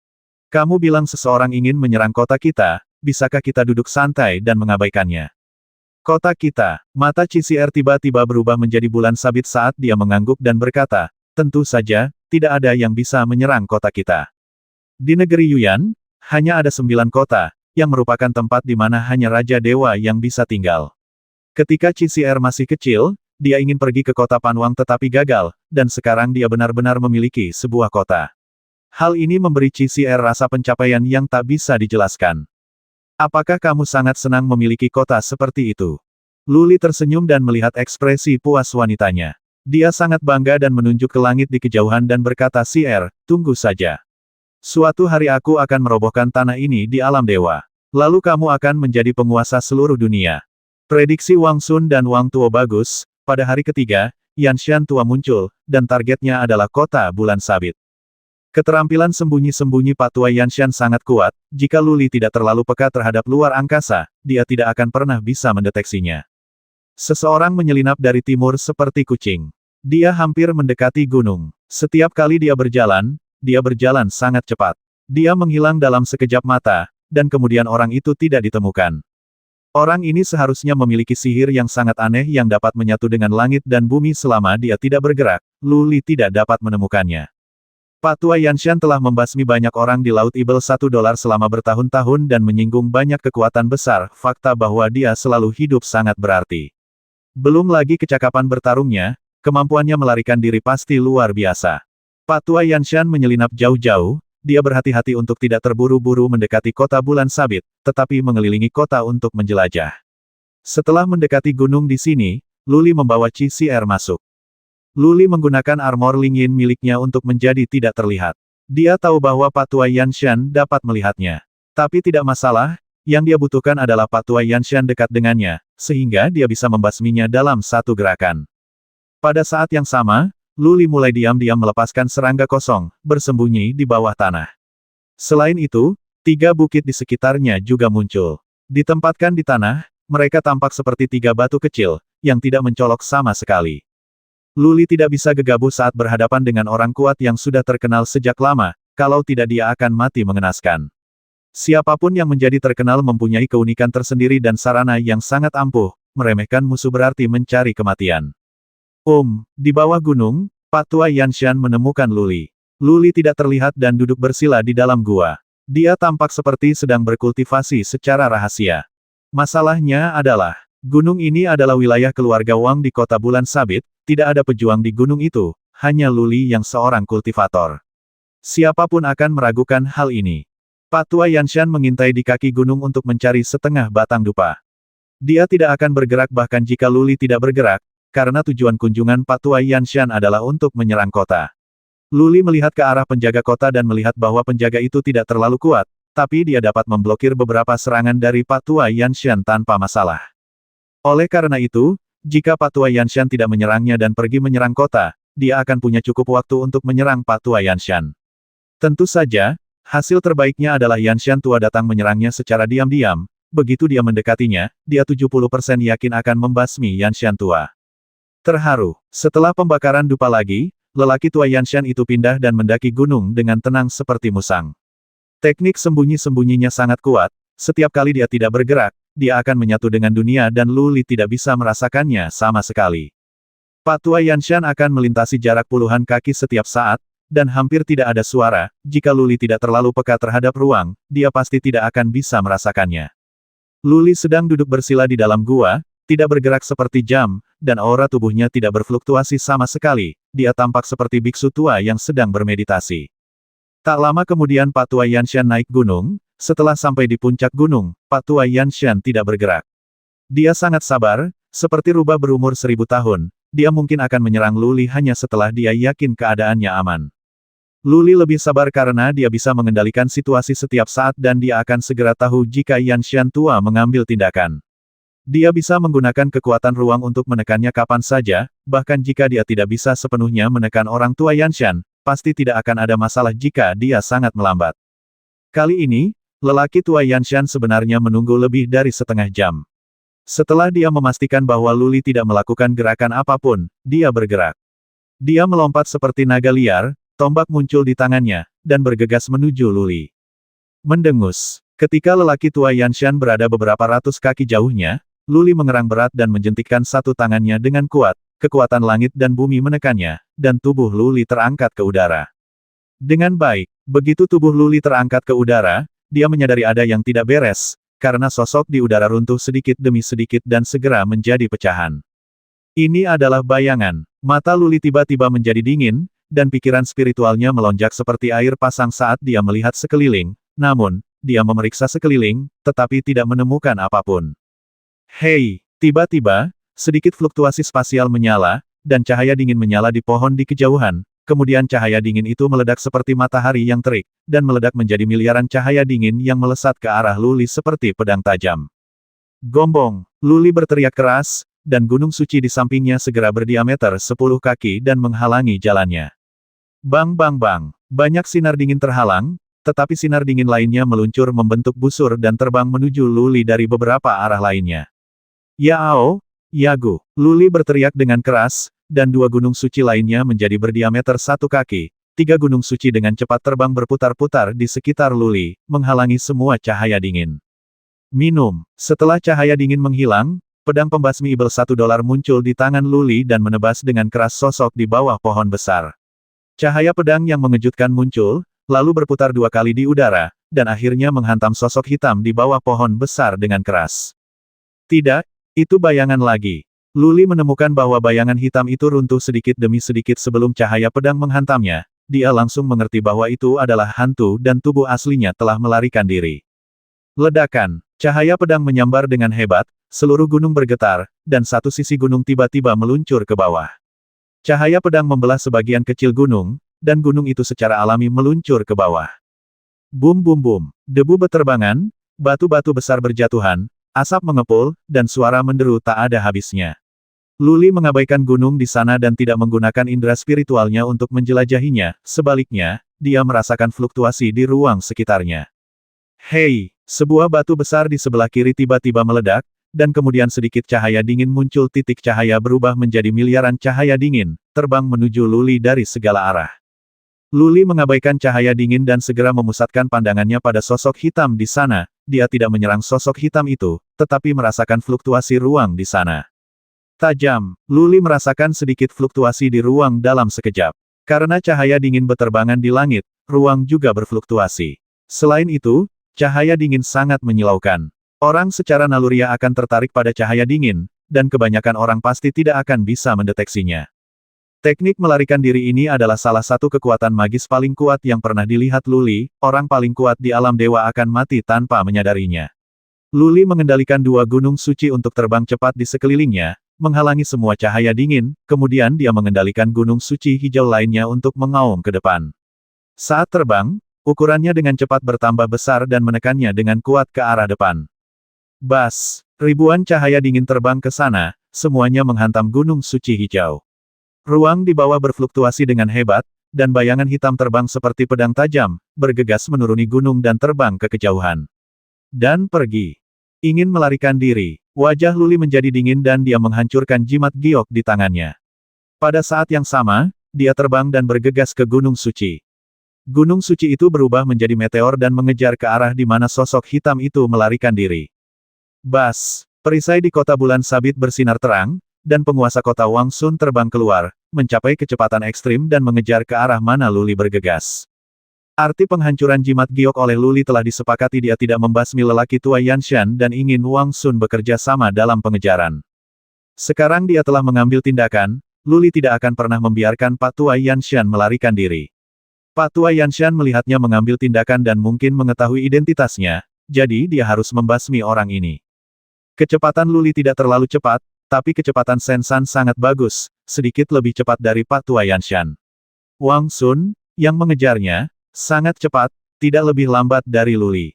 Kamu bilang seseorang ingin menyerang kota kita, bisakah kita duduk santai dan mengabaikannya? Kota kita, mata CCR tiba-tiba berubah menjadi bulan sabit saat dia mengangguk dan berkata, tentu saja, tidak ada yang bisa menyerang kota kita. Di negeri Yuan, hanya ada 9 kota, yang merupakan tempat di mana hanya Raja Dewa yang bisa tinggal. Ketika CCR masih kecil, dia ingin pergi ke kota Panwang tetapi gagal, dan sekarang dia benar-benar memiliki sebuah kota. Hal ini memberi CCR rasa pencapaian yang tak bisa dijelaskan. Apakah kamu sangat senang memiliki kota seperti itu? Luli tersenyum dan melihat ekspresi puas wanitanya. Dia sangat bangga dan menunjuk ke langit di kejauhan dan berkata CR, tunggu saja. Suatu hari aku akan merobohkan tanah ini di alam dewa. Lalu kamu akan menjadi penguasa seluruh dunia. Prediksi Wang Sun dan Wang Tuo bagus, Pada hari ketiga, Yanshan tua muncul, dan targetnya adalah kota bulan sabit. Keterampilan sembunyi-sembunyi Pak Tua Yanshan sangat kuat, jika Luli tidak terlalu peka terhadap luar angkasa, dia tidak akan pernah bisa mendeteksinya. Seseorang menyelinap dari timur seperti kucing. Dia hampir mendekati gunung. Setiap kali dia berjalan sangat cepat. Dia menghilang dalam sekejap mata, dan kemudian orang itu tidak ditemukan. Orang ini seharusnya memiliki sihir yang sangat aneh yang dapat menyatu dengan langit dan bumi selama dia tidak bergerak. Luli tidak dapat menemukannya. Pak Tua Yanshan telah membasmi banyak orang di Laut Ibel $1 selama bertahun-tahun dan menyinggung banyak kekuatan besar, fakta bahwa dia selalu hidup sangat berarti. Belum lagi kecakapan bertarungnya, kemampuannya melarikan diri pasti luar biasa. Pak Tua Yanshan menyelinap jauh-jauh, dia berhati-hati untuk tidak terburu-buru mendekati kota bulan sabit, tetapi mengelilingi kota untuk menjelajah. Setelah mendekati gunung di sini, Luli membawa CCR masuk. Luli menggunakan armor Lingyin miliknya untuk menjadi tidak terlihat. Dia tahu bahwa Pak Tua Yanshan dapat melihatnya. Tapi tidak masalah, yang dia butuhkan adalah Pak Tua Yanshan dekat dengannya, sehingga dia bisa membasminya dalam satu gerakan. Pada saat yang sama, Luli mulai diam-diam melepaskan serangga kosong, bersembunyi di bawah tanah. Selain itu, 3 bukit di sekitarnya juga muncul. Ditempatkan di tanah, mereka tampak seperti 3 batu kecil, yang tidak mencolok sama sekali. Luli tidak bisa gegabah saat berhadapan dengan orang kuat yang sudah terkenal sejak lama, kalau tidak dia akan mati mengenaskan. Siapapun yang menjadi terkenal mempunyai keunikan tersendiri dan sarana yang sangat ampuh, meremehkan musuh berarti mencari kematian. Di bawah gunung, Pak Tua Yanshan menemukan Luli. Luli tidak terlihat dan duduk bersila di dalam gua. Dia tampak seperti sedang berkultivasi secara rahasia. Masalahnya adalah, gunung ini adalah wilayah keluarga Wang di kota bulan sabit, tidak ada pejuang di gunung itu, hanya Luli yang seorang kultivator. Siapapun akan meragukan hal ini. Pak Tua Yanshan mengintai di kaki gunung untuk mencari setengah batang dupa. Dia tidak akan bergerak bahkan jika Luli tidak bergerak, karena tujuan kunjungan Pak Tua Yanshan adalah untuk menyerang kota. Luli melihat ke arah penjaga kota dan melihat bahwa penjaga itu tidak terlalu kuat, tapi dia dapat memblokir beberapa serangan dari Pak Tua Yanshan tanpa masalah. Oleh karena itu, jika Pak Tua Yanshan tidak menyerangnya dan pergi menyerang kota, dia akan punya cukup waktu untuk menyerang Pak Tua Yanshan. Tentu saja, hasil terbaiknya adalah Yanshan tua datang menyerangnya secara diam-diam, begitu dia mendekatinya, dia 70% yakin akan membasmi Yanshan tua. Terharu, setelah pembakaran dupa lagi, lelaki tua Yanshan itu pindah dan mendaki gunung dengan tenang seperti musang. Teknik sembunyi-sembunyinya sangat kuat, setiap kali dia tidak bergerak, dia akan menyatu dengan dunia dan Luli tidak bisa merasakannya sama sekali. Pak Tua Yanshan akan melintasi jarak puluhan kaki setiap saat, dan hampir tidak ada suara, jika Luli tidak terlalu peka terhadap ruang, dia pasti tidak akan bisa merasakannya. Luli sedang duduk bersila di dalam gua, tidak bergerak seperti jam, dan aura tubuhnya tidak berfluktuasi sama sekali, dia tampak seperti biksu tua yang sedang bermeditasi. Tak lama kemudian Pak Tua Yanshan naik gunung. Setelah sampai di puncak gunung, Pak Tua Yanshan tidak bergerak. Dia sangat sabar, seperti rubah berumur 1000 tahun, dia mungkin akan menyerang Luli hanya setelah dia yakin keadaannya aman. Luli lebih sabar karena dia bisa mengendalikan situasi setiap saat dan dia akan segera tahu jika Yanshan tua mengambil tindakan. Dia bisa menggunakan kekuatan ruang untuk menekannya kapan saja, bahkan jika dia tidak bisa sepenuhnya menekan orang tua Yanshan, pasti tidak akan ada masalah jika dia sangat melambat. Kali ini, lelaki tua Yanshan sebenarnya menunggu lebih dari setengah jam. Setelah dia memastikan bahwa Luli tidak melakukan gerakan apapun, dia bergerak. Dia melompat seperti naga liar, tombak muncul di tangannya, dan bergegas menuju Luli. Mendengus. Ketika lelaki tua Yanshan berada beberapa ratus kaki jauhnya, Luli mengerang berat dan menjentikkan satu tangannya dengan kuat, kekuatan langit dan bumi menekannya, dan tubuh Luli terangkat ke udara. Dengan baik, begitu tubuh Luli terangkat ke udara, dia menyadari ada yang tidak beres, karena sosok di udara runtuh sedikit demi sedikit dan segera menjadi pecahan. Ini adalah bayangan. Mata Luli tiba-tiba menjadi dingin, dan pikiran spiritualnya melonjak seperti air pasang saat dia melihat sekeliling, namun, dia memeriksa sekeliling, tetapi tidak menemukan apapun. Hei! Tiba-tiba, sedikit fluktuasi spasial menyala, dan cahaya dingin menyala di pohon di kejauhan. Kemudian cahaya dingin itu meledak seperti matahari yang terik, dan meledak menjadi miliaran cahaya dingin yang melesat ke arah Luli seperti pedang tajam. Gombong! Luli berteriak keras, dan gunung suci di sampingnya segera berdiameter 10 kaki dan menghalangi jalannya. Bang bang bang, banyak sinar dingin terhalang, tetapi sinar dingin lainnya meluncur membentuk busur dan terbang menuju Luli dari beberapa arah lainnya. Yao, Yagu, Luli berteriak dengan keras, dan dua gunung suci lainnya menjadi berdiameter 1 kaki. Tiga gunung suci dengan cepat terbang berputar-putar di sekitar Luli, menghalangi semua cahaya dingin. Minum. Setelah cahaya dingin menghilang, pedang pembasmi Ibel $1 muncul di tangan Luli dan menebas dengan keras sosok di bawah pohon besar. Cahaya pedang yang mengejutkan muncul, lalu berputar 2 kali di udara, dan akhirnya menghantam sosok hitam di bawah pohon besar dengan keras. Tidak, itu bayangan lagi. Luli menemukan bahwa bayangan hitam itu runtuh sedikit demi sedikit sebelum cahaya pedang menghantamnya. Dia langsung mengerti bahwa itu adalah hantu dan tubuh aslinya telah melarikan diri. Ledakan. Cahaya pedang menyambar dengan hebat, seluruh gunung bergetar, dan satu sisi gunung tiba-tiba meluncur ke bawah. Cahaya pedang membelah sebagian kecil gunung, dan gunung itu secara alami meluncur ke bawah. Bum bum bum. Debu beterbangan, batu-batu besar berjatuhan, asap mengepul, dan suara menderu tak ada habisnya. Luli mengabaikan gunung di sana dan tidak menggunakan indera spiritualnya untuk menjelajahinya, sebaliknya, dia merasakan fluktuasi di ruang sekitarnya. Hei, sebuah batu besar di sebelah kiri tiba-tiba meledak, dan kemudian sedikit cahaya dingin muncul titik cahaya berubah menjadi miliaran cahaya dingin, terbang menuju Luli dari segala arah. Luli mengabaikan cahaya dingin dan segera memusatkan pandangannya pada sosok hitam di sana, dia tidak menyerang sosok hitam itu, tetapi merasakan fluktuasi ruang di sana. Tajam, Luli merasakan sedikit fluktuasi di ruang dalam sekejap. Karena cahaya dingin beterbangan di langit, ruang juga berfluktuasi. Selain itu, cahaya dingin sangat menyilaukan. Orang secara naluriah akan tertarik pada cahaya dingin, dan kebanyakan orang pasti tidak akan bisa mendeteksinya. Teknik melarikan diri ini adalah salah satu kekuatan magis paling kuat yang pernah dilihat Luli, orang paling kuat di alam dewa akan mati tanpa menyadarinya. Luli mengendalikan dua gunung suci untuk terbang cepat di sekelilingnya, menghalangi semua cahaya dingin, kemudian dia mengendalikan gunung suci hijau lainnya untuk mengaum ke depan. Saat terbang, ukurannya dengan cepat bertambah besar dan menekannya dengan kuat ke arah depan. Bas! Ribuan cahaya dingin terbang ke sana, semuanya menghantam gunung suci hijau. Ruang di bawah berfluktuasi dengan hebat, dan bayangan hitam terbang seperti pedang tajam, bergegas menuruni gunung dan terbang ke kejauhan. Dan pergi. Ingin melarikan diri. Wajah Luli menjadi dingin dan dia menghancurkan jimat giok di tangannya. Pada saat yang sama, dia terbang dan bergegas ke Gunung Suci. Gunung Suci itu berubah menjadi meteor dan mengejar ke arah di mana sosok hitam itu melarikan diri. Bas! Perisai di kota bulan sabit bersinar terang, dan penguasa kota Wang Sun terbang keluar, mencapai kecepatan ekstrim dan mengejar ke arah mana Luli bergegas. Arti penghancuran jimat giok oleh Luli telah disepakati, dia tidak membasmi lelaki tua Yanshan dan ingin Wang Sun bekerja sama dalam pengejaran. Sekarang dia telah mengambil tindakan, Luli tidak akan pernah membiarkan Pak Tua Yanshan melarikan diri. Pak Tua Yanshan melihatnya mengambil tindakan dan mungkin mengetahui identitasnya, jadi dia harus membasmi orang ini. Kecepatan Luli tidak terlalu cepat, tapi kecepatan Sensan sangat bagus, sedikit lebih cepat dari Pak Tua Yanshan. Wang Sun, yang mengejarnya, sangat cepat, tidak lebih lambat dari Luli.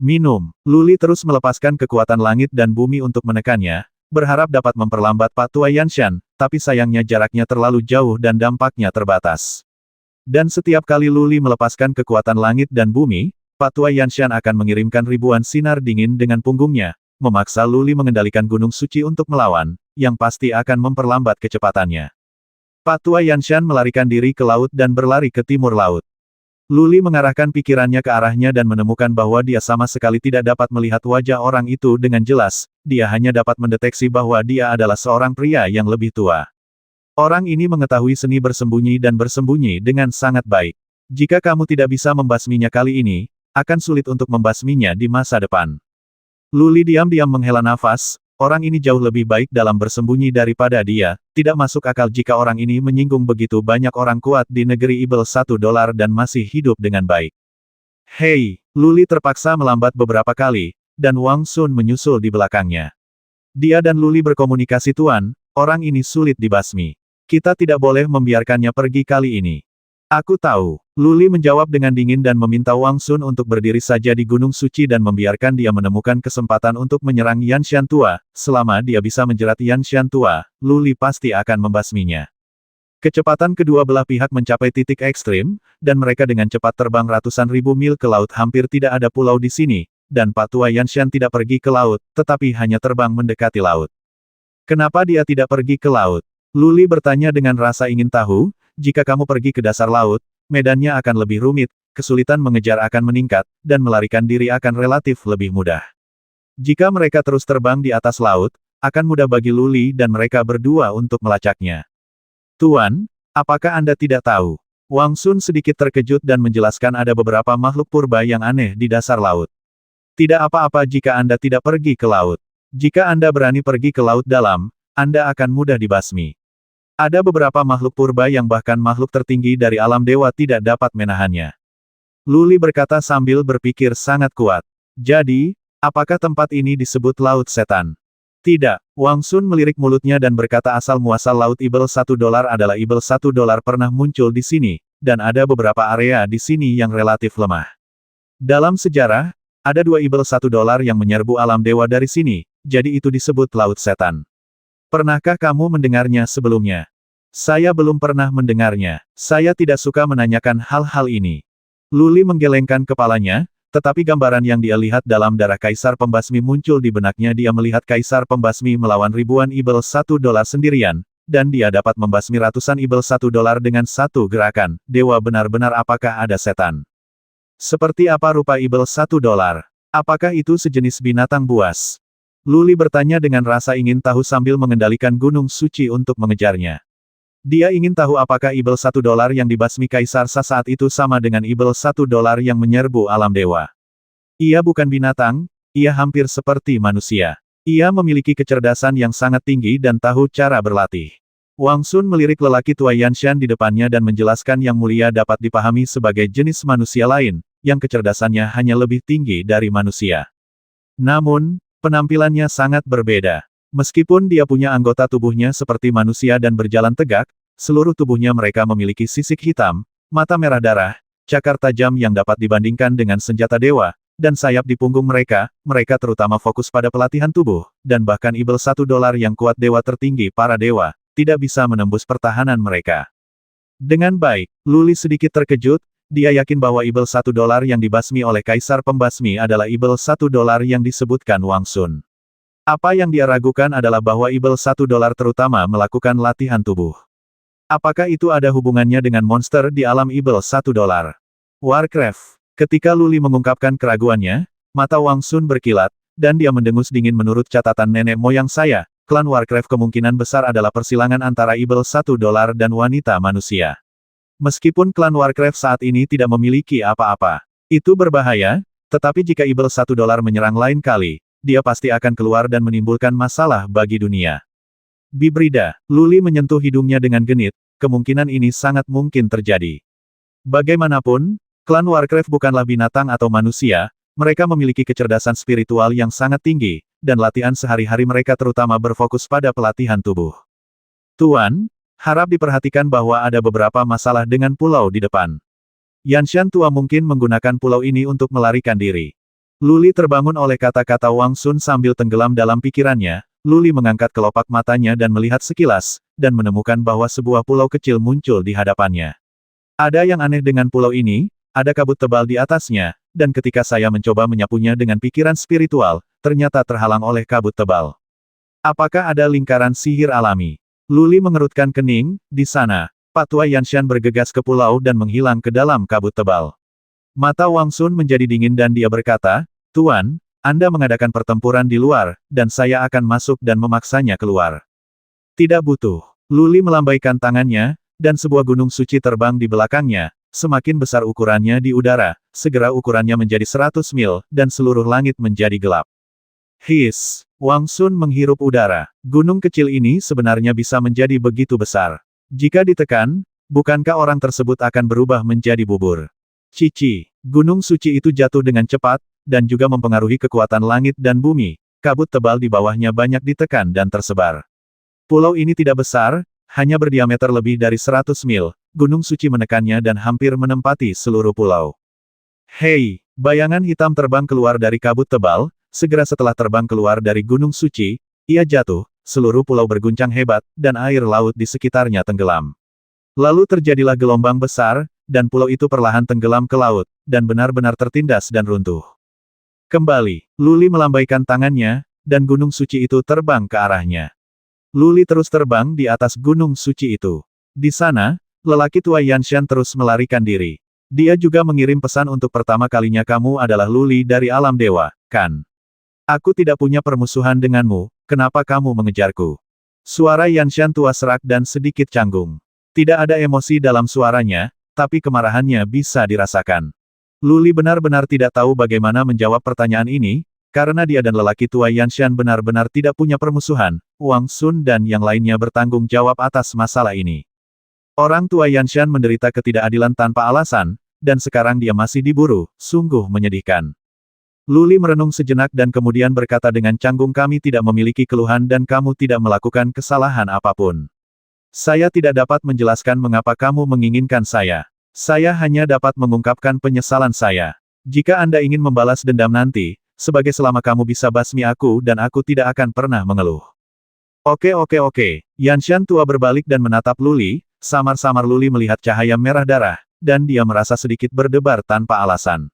Minum. Luli terus melepaskan kekuatan langit dan bumi untuk menekannya, berharap dapat memperlambat Pak Tua Yanshan, tapi sayangnya jaraknya terlalu jauh dan dampaknya terbatas. Dan setiap kali Luli melepaskan kekuatan langit dan bumi, Pak Tua Yanshan akan mengirimkan ribuan sinar dingin dengan punggungnya, memaksa Luli mengendalikan Gunung Suci untuk melawan, yang pasti akan memperlambat kecepatannya. Pak Tua Yanshan melarikan diri ke laut dan berlari ke timur laut. Luli mengarahkan pikirannya ke arahnya dan menemukan bahwa dia sama sekali tidak dapat melihat wajah orang itu dengan jelas, dia hanya dapat mendeteksi bahwa dia adalah seorang pria yang lebih tua. Orang ini mengetahui seni bersembunyi dan bersembunyi dengan sangat baik. Jika kamu tidak bisa membasminya kali ini, akan sulit untuk membasminya di masa depan. Luli diam-diam menghela nafas, orang ini jauh lebih baik dalam bersembunyi daripada dia, tidak masuk akal jika orang ini menyinggung begitu banyak orang kuat di negeri Ibel $1 dan masih hidup dengan baik. Hei, Luli terpaksa melambat beberapa kali, dan Wang Sun menyusul di belakangnya. Dia dan Luli berkomunikasi, Tuan, orang ini sulit dibasmi. Kita tidak boleh membiarkannya pergi kali ini. Aku tahu. Luli menjawab dengan dingin dan meminta Wang Sun untuk berdiri saja di Gunung Suci dan membiarkan dia menemukan kesempatan untuk menyerang Yan Shantua. Selama dia bisa menjerat Yan Shantua, Luli pasti akan membasminya. Kecepatan kedua belah pihak mencapai titik ekstrim, dan mereka dengan cepat terbang ratusan ribu mil ke laut. Hampir tidak ada pulau di sini, dan Pak Tua Yanshan tidak pergi ke laut, tetapi hanya terbang mendekati laut. Kenapa dia tidak pergi ke laut? Luli bertanya dengan rasa ingin tahu. Jika kamu pergi ke dasar laut, medannya akan lebih rumit, kesulitan mengejar akan meningkat, dan melarikan diri akan relatif lebih mudah. Jika mereka terus terbang di atas laut, akan mudah bagi Luli dan mereka berdua untuk melacaknya. Tuan, apakah Anda tidak tahu? Wang Sun sedikit terkejut dan menjelaskan ada beberapa makhluk purba yang aneh di dasar laut. Tidak apa-apa jika Anda tidak pergi ke laut. Jika Anda berani pergi ke laut dalam, Anda akan mudah dibasmi. Ada beberapa makhluk purba yang bahkan makhluk tertinggi dari alam dewa tidak dapat menahannya. Luli berkata sambil berpikir sangat kuat. Jadi, apakah tempat ini disebut Laut Setan? Tidak. Wang Sun melirik mulutnya dan berkata asal-muasal Laut Ibel $1 adalah Ibel $1 pernah muncul di sini, dan ada beberapa area di sini yang relatif lemah. Dalam sejarah, ada 2 Ibel $1 yang menyerbu alam dewa dari sini, jadi itu disebut Laut Setan. Pernahkah kamu mendengarnya sebelumnya? Saya belum pernah mendengarnya. Saya tidak suka menanyakan hal-hal ini. Luli menggelengkan kepalanya, tetapi gambaran yang dia lihat dalam darah Kaisar Pembasmi muncul di benaknya. Dia melihat Kaisar Pembasmi melawan ribuan Ibel $1 sendirian, dan dia dapat membasmi ratusan Ibel $1 dengan satu gerakan. Dewa benar-benar apakah ada setan? Seperti apa rupa Ibel $1? Apakah itu sejenis binatang buas? Luli bertanya dengan rasa ingin tahu sambil mengendalikan Gunung Suci untuk mengejarnya. Dia ingin tahu apakah Ibel $1 yang dibasmi Kaisar Sa saat itu sama dengan Ibel $1 yang menyerbu alam dewa. Ia bukan binatang, ia hampir seperti manusia. Ia memiliki kecerdasan yang sangat tinggi dan tahu cara berlatih. Wang Sun melirik lelaki tua Yanshan di depannya dan menjelaskan yang mulia dapat dipahami sebagai jenis manusia lain, yang kecerdasannya hanya lebih tinggi dari manusia. Namun, penampilannya sangat berbeda. Meskipun dia punya anggota tubuhnya seperti manusia dan berjalan tegak, seluruh tubuhnya mereka memiliki sisik hitam, mata merah darah, cakar tajam yang dapat dibandingkan dengan senjata dewa, dan sayap di punggung mereka. Mereka terutama fokus pada pelatihan tubuh, dan bahkan Ibel $1 yang kuat dewa tertinggi para dewa, tidak bisa menembus pertahanan mereka. Dengan baik, Luli sedikit terkejut, dia yakin bahwa Ibel $1 yang dibasmi oleh Kaisar Pembasmi adalah Ibel $1 yang disebutkan Wang Sun. Apa yang dia ragukan adalah bahwa Ibel $1 terutama melakukan latihan tubuh. Apakah itu ada hubungannya dengan monster di alam Ibel $1? Warcraft. Ketika Luli mengungkapkan keraguannya, mata Wang Sun berkilat, dan dia mendengus dingin. Menurut catatan nenek moyang saya, klan Warcraft kemungkinan besar adalah persilangan antara Ibel $1 dan wanita manusia. Meskipun klan Warcraft saat ini tidak memiliki apa-apa, itu berbahaya, tetapi jika Ibel $1 menyerang lain kali, dia pasti akan keluar dan menimbulkan masalah bagi dunia. Bibrida, Luli menyentuh hidungnya dengan genit, kemungkinan ini sangat mungkin terjadi. Bagaimanapun, klan Warcraft bukanlah binatang atau manusia, mereka memiliki kecerdasan spiritual yang sangat tinggi, dan latihan sehari-hari mereka terutama berfokus pada pelatihan tubuh. Tuan, harap diperhatikan bahwa ada beberapa masalah dengan pulau di depan. Yanshan tua mungkin menggunakan pulau ini untuk melarikan diri. Luli terbangun oleh kata-kata Wang Sun sambil tenggelam dalam pikirannya. Luli mengangkat kelopak matanya dan melihat sekilas, dan menemukan bahwa sebuah pulau kecil muncul di hadapannya. Ada yang aneh dengan pulau ini, ada kabut tebal di atasnya, dan ketika saya mencoba menyapunya dengan pikiran spiritual, ternyata terhalang oleh kabut tebal. Apakah ada lingkaran sihir alami? Luli mengerutkan kening. Di sana, Pak Tua Yanshan bergegas ke pulau dan menghilang ke dalam kabut tebal. Mata Wang Sun menjadi dingin dan dia berkata, Tuan, Anda mengadakan pertempuran di luar, dan saya akan masuk dan memaksanya keluar. Tidak butuh. Luli melambaikan tangannya, dan sebuah gunung suci terbang di belakangnya, semakin besar ukurannya di udara, segera ukurannya menjadi 100 mil, dan seluruh langit menjadi gelap. His, Wang Sun menghirup udara. Gunung kecil ini sebenarnya bisa menjadi begitu besar. Jika ditekan, bukankah orang tersebut akan berubah menjadi bubur? Cici, gunung suci itu jatuh dengan cepat, dan juga mempengaruhi kekuatan langit dan bumi. Kabut tebal di bawahnya banyak ditekan dan tersebar. Pulau ini tidak besar, hanya berdiameter lebih dari 100 mil, gunung suci menekannya dan hampir menempati seluruh pulau. Hei! Bayangan hitam terbang keluar dari kabut tebal, segera setelah terbang keluar dari gunung suci, ia jatuh, seluruh pulau berguncang hebat, dan air laut di sekitarnya tenggelam. Lalu terjadilah gelombang besar, dan pulau itu perlahan tenggelam ke laut, dan benar-benar tertindas dan runtuh. Kembali, Luli melambaikan tangannya, dan gunung suci itu terbang ke arahnya. Luli terus terbang di atas gunung suci itu. Di sana, lelaki tua Yanshan terus melarikan diri. Dia juga mengirim pesan untuk pertama kalinya, kamu adalah Luli dari alam dewa, kan? Aku tidak punya permusuhan denganmu, kenapa kamu mengejarku? Suara Yanshan tua serak dan sedikit canggung. Tidak ada emosi dalam suaranya, tapi kemarahannya bisa dirasakan. Luli benar-benar tidak tahu bagaimana menjawab pertanyaan ini, karena dia dan lelaki tua Yanshan benar-benar tidak punya permusuhan. Wang Sun dan yang lainnya bertanggung jawab atas masalah ini. Orang tua Yanshan menderita ketidakadilan tanpa alasan, dan sekarang dia masih diburu, sungguh menyedihkan. Luli merenung sejenak dan kemudian berkata dengan canggung, kami tidak memiliki keluhan dan kamu tidak melakukan kesalahan apapun. Saya tidak dapat menjelaskan mengapa kamu menginginkan saya. Saya hanya dapat mengungkapkan penyesalan saya. Jika Anda ingin membalas dendam nanti, sebagai selama kamu bisa basmi aku dan aku tidak akan pernah mengeluh. Oke. Yanshan tua berbalik dan menatap Luli, samar-samar Luli melihat cahaya merah darah, dan dia merasa sedikit berdebar tanpa alasan.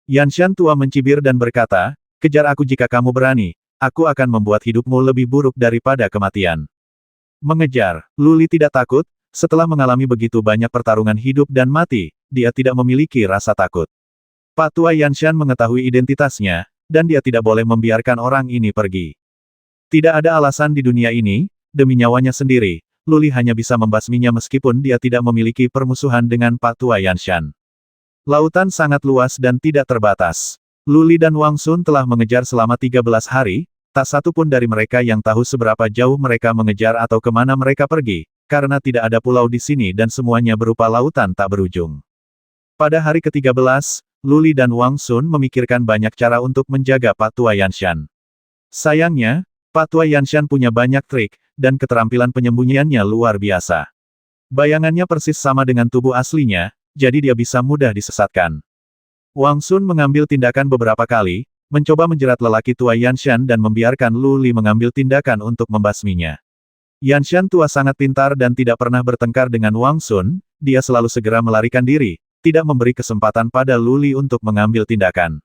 Yanshan tua mencibir dan berkata, kejar aku jika kamu berani, aku akan membuat hidupmu lebih buruk daripada kematian. Mengejar, Luli tidak takut, setelah mengalami begitu banyak pertarungan hidup dan mati, dia tidak memiliki rasa takut. Pak tua Yanshan mengetahui identitasnya, dan dia tidak boleh membiarkan orang ini pergi. Tidak ada alasan di dunia ini, demi nyawanya sendiri, Luli hanya bisa membasminya meskipun dia tidak memiliki permusuhan dengan Pak tua Yanshan. Lautan sangat luas dan tidak terbatas. Luli dan Wang Sun telah mengejar selama 13 hari, tak satu pun dari mereka yang tahu seberapa jauh mereka mengejar atau kemana mereka pergi, karena tidak ada pulau di sini dan semuanya berupa lautan tak berujung. Pada hari ke-13, Luli dan Wang Sun memikirkan banyak cara untuk menjaga Pak tua Yanshan. Sayangnya, Pak tua Yanshan punya banyak trik, dan keterampilan penyembunyiannya luar biasa. Bayangannya persis sama dengan tubuh aslinya, jadi dia bisa mudah disesatkan. Wang Sun mengambil tindakan beberapa kali, mencoba menjerat lelaki tua Yanshan dan membiarkan Luli mengambil tindakan untuk membasminya. Yanshan tua sangat pintar dan tidak pernah bertengkar dengan Wang Sun, dia selalu segera melarikan diri, tidak memberi kesempatan pada Luli untuk mengambil tindakan.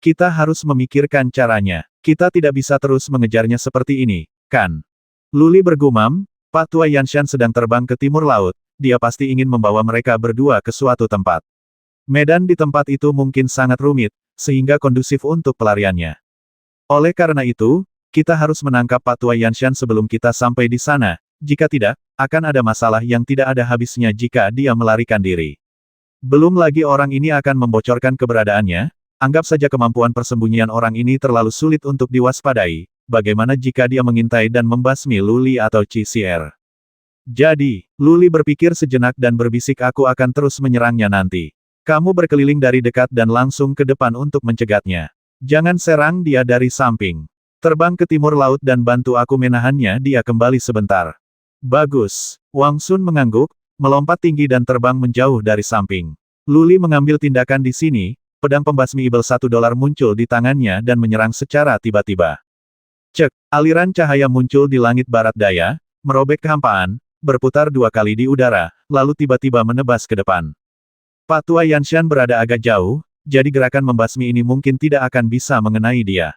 Kita harus memikirkan caranya. Kita tidak bisa terus mengejarnya seperti ini, kan? Luli bergumam, Pak tua Yanshan sedang terbang ke timur laut, dia pasti ingin membawa mereka berdua ke suatu tempat. Medan di tempat itu mungkin sangat rumit, sehingga kondusif untuk pelariannya. Oleh karena itu, kita harus menangkap Pak tua Yanshan sebelum kita sampai di sana, jika tidak, akan ada masalah yang tidak ada habisnya jika dia melarikan diri. Belum lagi orang ini akan membocorkan keberadaannya, anggap saja kemampuan persembunyian orang ini terlalu sulit untuk diwaspadai, bagaimana jika dia mengintai dan membasmi Luli atau Chi Sier. Jadi, Luli berpikir sejenak dan berbisik, aku akan terus menyerangnya nanti. Kamu berkeliling dari dekat dan langsung ke depan untuk mencegatnya. Jangan serang dia dari samping. Terbang ke timur laut dan bantu aku menahannya dia kembali sebentar. Bagus. Wang Sun mengangguk, melompat tinggi dan terbang menjauh dari samping. Luli mengambil tindakan di sini, pedang pembasmi Ibel $1 muncul di tangannya dan menyerang secara tiba-tiba. Cek, aliran cahaya muncul di langit barat daya, merobek kehampaan, berputar 2 kali di udara, lalu tiba-tiba menebas ke depan. Pak tua Yanshan berada agak jauh, jadi gerakan membasmi ini mungkin tidak akan bisa mengenai dia.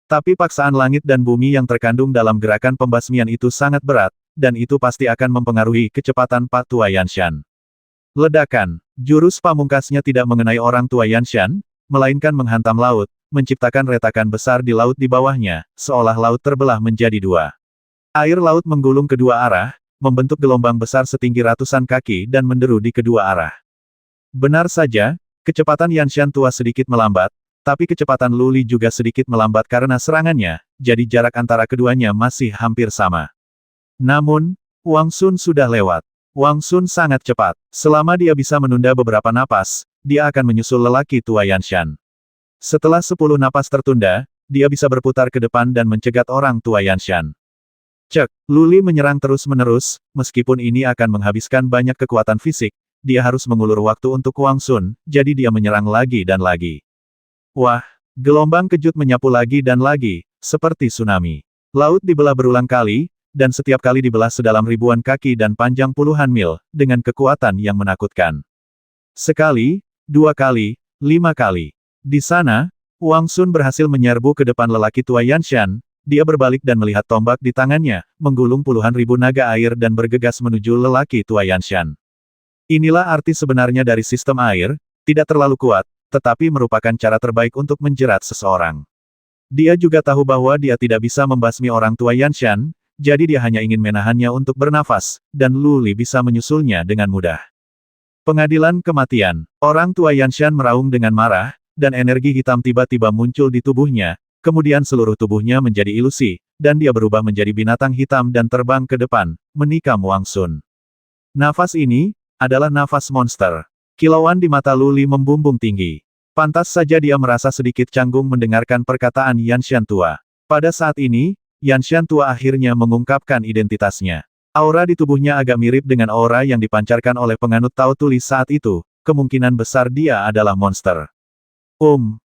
Tapi paksaan langit dan bumi yang terkandung dalam gerakan pembasmian itu sangat berat, dan itu pasti akan mempengaruhi kecepatan Pak tua Yanshan. Ledakan, jurus pamungkasnya tidak mengenai orang tua Yanshan, melainkan menghantam laut, menciptakan retakan besar di laut di bawahnya, seolah laut terbelah menjadi 2. Air laut menggulung kedua arah, membentuk gelombang besar setinggi ratusan kaki dan menderu di kedua arah. Benar saja, kecepatan Yanshan tua sedikit melambat, tapi kecepatan Luli juga sedikit melambat karena serangannya, jadi jarak antara keduanya masih hampir sama. Namun, Wang Sun sudah lewat. Wang Sun sangat cepat. Selama dia bisa menunda beberapa napas, dia akan menyusul lelaki tua Yanshan. Setelah 10 napas tertunda, dia bisa berputar ke depan dan mencegat orang tua Yanshan. Cek, Luli menyerang terus-menerus, meskipun ini akan menghabiskan banyak kekuatan fisik, dia harus mengulur waktu untuk Wang Sun, jadi dia menyerang lagi dan lagi. Wah, gelombang kejut menyapu lagi dan lagi, seperti tsunami. Laut dibelah berulang kali, dan setiap kali dibelah sedalam ribuan kaki dan panjang puluhan mil, dengan kekuatan yang menakutkan. Sekali, 2 kali, 5 kali. Di sana, Wang Sun berhasil menyerbu ke depan lelaki tua Yanshan. Dia berbalik dan melihat tombak di tangannya, menggulung puluhan ribu naga air dan bergegas menuju lelaki tua Yanshan. Inilah arti sebenarnya dari sistem air, tidak terlalu kuat, tetapi merupakan cara terbaik untuk menjerat seseorang. Dia juga tahu bahwa dia tidak bisa membasmi orang tua Yanshan, jadi dia hanya ingin menahannya untuk bernafas, dan Luli bisa menyusulnya dengan mudah. Pengadilan kematian. Orang tua Yanshan meraung dengan marah, dan energi hitam tiba-tiba muncul di tubuhnya. Kemudian seluruh tubuhnya menjadi ilusi, dan dia berubah menjadi binatang hitam dan terbang ke depan, menikam Wang Sun. Nafas ini, adalah nafas monster. Kilauan di mata Luli membumbung tinggi. Pantas saja dia merasa sedikit canggung mendengarkan perkataan Yanshan tua. Pada saat ini, Yanshan tua akhirnya mengungkapkan identitasnya. Aura di tubuhnya agak mirip dengan aura yang dipancarkan oleh penganut Tao Tuli saat itu, kemungkinan besar dia adalah monster.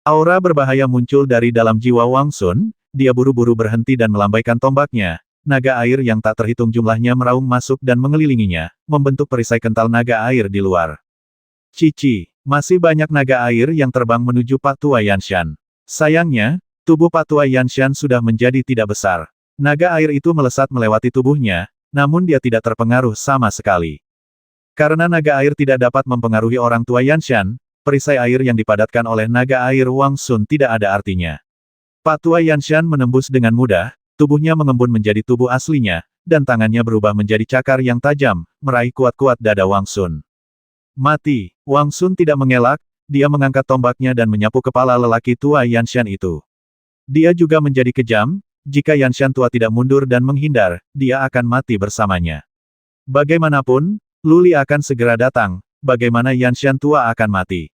Aura berbahaya muncul dari dalam jiwa Wang Sun, dia buru-buru berhenti dan melambaikan tombaknya. Naga air yang tak terhitung jumlahnya meraung masuk dan mengelilinginya, membentuk perisai kental naga air di luar. Cici, masih banyak naga air yang terbang menuju Pak Tua Yanshan. Sayangnya, tubuh Pak Tua Yanshan sudah menjadi tidak besar. Naga air itu melesat melewati tubuhnya, namun dia tidak terpengaruh sama sekali. Karena naga air tidak dapat mempengaruhi orang tua Yanshan, perisai air yang dipadatkan oleh naga air Wang Sun tidak ada artinya. Pak Tua Yanshan menembus dengan mudah, tubuhnya mengembun menjadi tubuh aslinya, dan tangannya berubah menjadi cakar yang tajam, meraih kuat-kuat dada Wang Sun. Mati, Wang Sun tidak mengelak, dia mengangkat tombaknya dan menyapu kepala lelaki tua Yanshan itu. Dia juga menjadi kejam, jika Yanshan tua tidak mundur dan menghindar, dia akan mati bersamanya. Bagaimanapun, Luli akan segera datang, bagaimana Yanshan tua akan mati.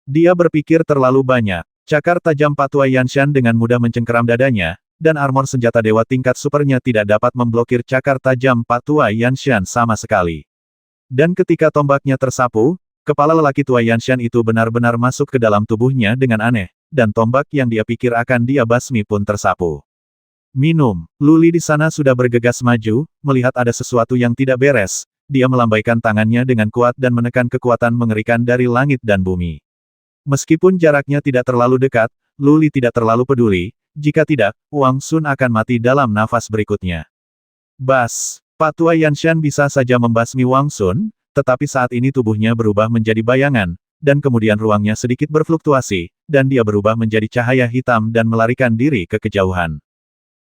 Dia berpikir terlalu banyak. Cakar tajam Pak Tua Yanshan dengan mudah mencengkeram dadanya, dan armor senjata dewa tingkat supernya tidak dapat memblokir cakar tajam Pak Tua Yanshan sama sekali. Dan ketika tombaknya tersapu, kepala lelaki tua Yanshan itu benar-benar masuk ke dalam tubuhnya dengan aneh, dan tombak yang dia pikir akan dia basmi pun tersapu. Minum. Luli di sana sudah bergegas maju, melihat ada sesuatu yang tidak beres. Dia melambaikan tangannya dengan kuat dan menekan kekuatan mengerikan dari langit dan bumi. Meskipun jaraknya tidak terlalu dekat, Luli tidak terlalu peduli, jika tidak, Wang Sun akan mati dalam nafas berikutnya. Bas! Pak Tua Yanshan bisa saja membasmi Wang Sun, tetapi saat ini tubuhnya berubah menjadi bayangan, dan kemudian ruangnya sedikit berfluktuasi, dan dia berubah menjadi cahaya hitam dan melarikan diri ke kejauhan.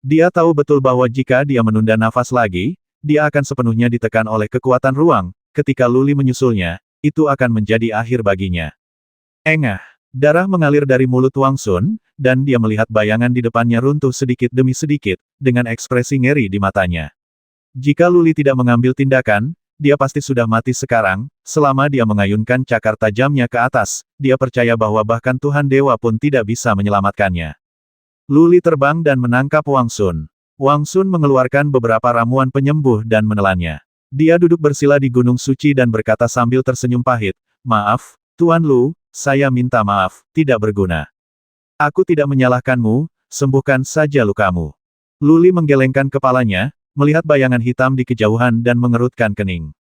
Dia tahu betul bahwa jika dia menunda nafas lagi, dia akan sepenuhnya ditekan oleh kekuatan ruang, ketika Luli menyusulnya, itu akan menjadi akhir baginya. Engah. Darah mengalir dari mulut Wang Sun, dan dia melihat bayangan di depannya runtuh sedikit demi sedikit, dengan ekspresi ngeri di matanya. Jika Luli tidak mengambil tindakan, dia pasti sudah mati sekarang, selama dia mengayunkan cakar tajamnya ke atas, dia percaya bahwa bahkan Tuhan Dewa pun tidak bisa menyelamatkannya. Luli terbang dan menangkap Wang Sun. Wang Sun mengeluarkan beberapa ramuan penyembuh dan menelannya. Dia duduk bersila di Gunung Suci dan berkata sambil tersenyum pahit, "Maaf, Tuan Lu, saya minta maaf, tidak berguna. Aku tidak menyalahkanmu, sembuhkan saja lukamu." Luli menggelengkan kepalanya, melihat bayangan hitam di kejauhan dan mengerutkan kening.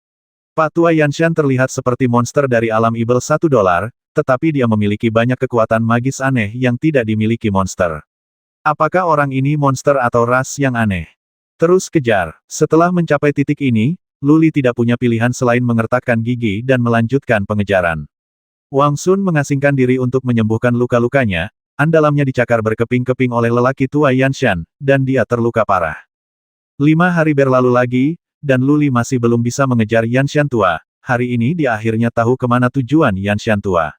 Pak Tua Yanshan terlihat seperti monster dari alam Ibel $1, tetapi dia memiliki banyak kekuatan magis aneh yang tidak dimiliki monster. Apakah orang ini monster atau ras yang aneh? Terus kejar. Setelah mencapai titik ini, Luli tidak punya pilihan selain mengertakkan gigi dan melanjutkan pengejaran. Wang Sun mengasingkan diri untuk menyembuhkan luka-lukanya, andalamnya dicakar berkeping-keping oleh lelaki tua Yanshan, dan dia terluka parah. 5 hari berlalu lagi, dan Luli masih belum bisa mengejar Yanshan tua. Hari ini dia akhirnya tahu kemana tujuan Yanshan tua.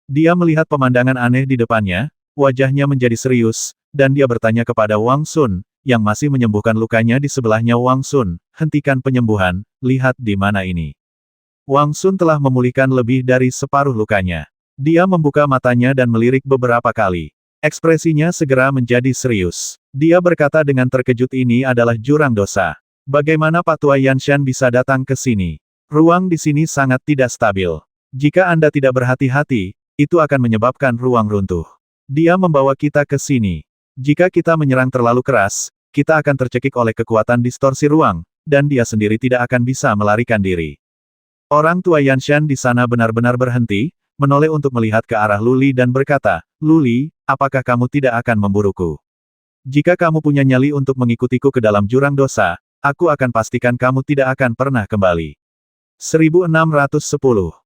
Dia melihat pemandangan aneh di depannya, wajahnya menjadi serius, dan dia bertanya kepada Wang Sun, yang masih menyembuhkan lukanya di sebelahnya. Wang Sun, hentikan penyembuhan, lihat di mana ini. Wang Sun telah memulihkan lebih dari separuh lukanya. Dia membuka matanya dan melirik beberapa kali. Ekspresinya segera menjadi serius. Dia berkata dengan terkejut, ini adalah jurang dosa. Bagaimana Pak Tua Yanshan bisa datang ke sini? Ruang di sini sangat tidak stabil. Jika Anda tidak berhati-hati, itu akan menyebabkan ruang runtuh. Dia membawa kita ke sini. Jika kita menyerang terlalu keras, kita akan tercekik oleh kekuatan distorsi ruang, dan dia sendiri tidak akan bisa melarikan diri. Orang tua Yanshan di sana benar-benar berhenti, menoleh untuk melihat ke arah Luli dan berkata, Luli, apakah kamu tidak akan memburuku? Jika kamu punya nyali untuk mengikutiku ke dalam jurang dosa, aku akan pastikan kamu tidak akan pernah kembali. 1610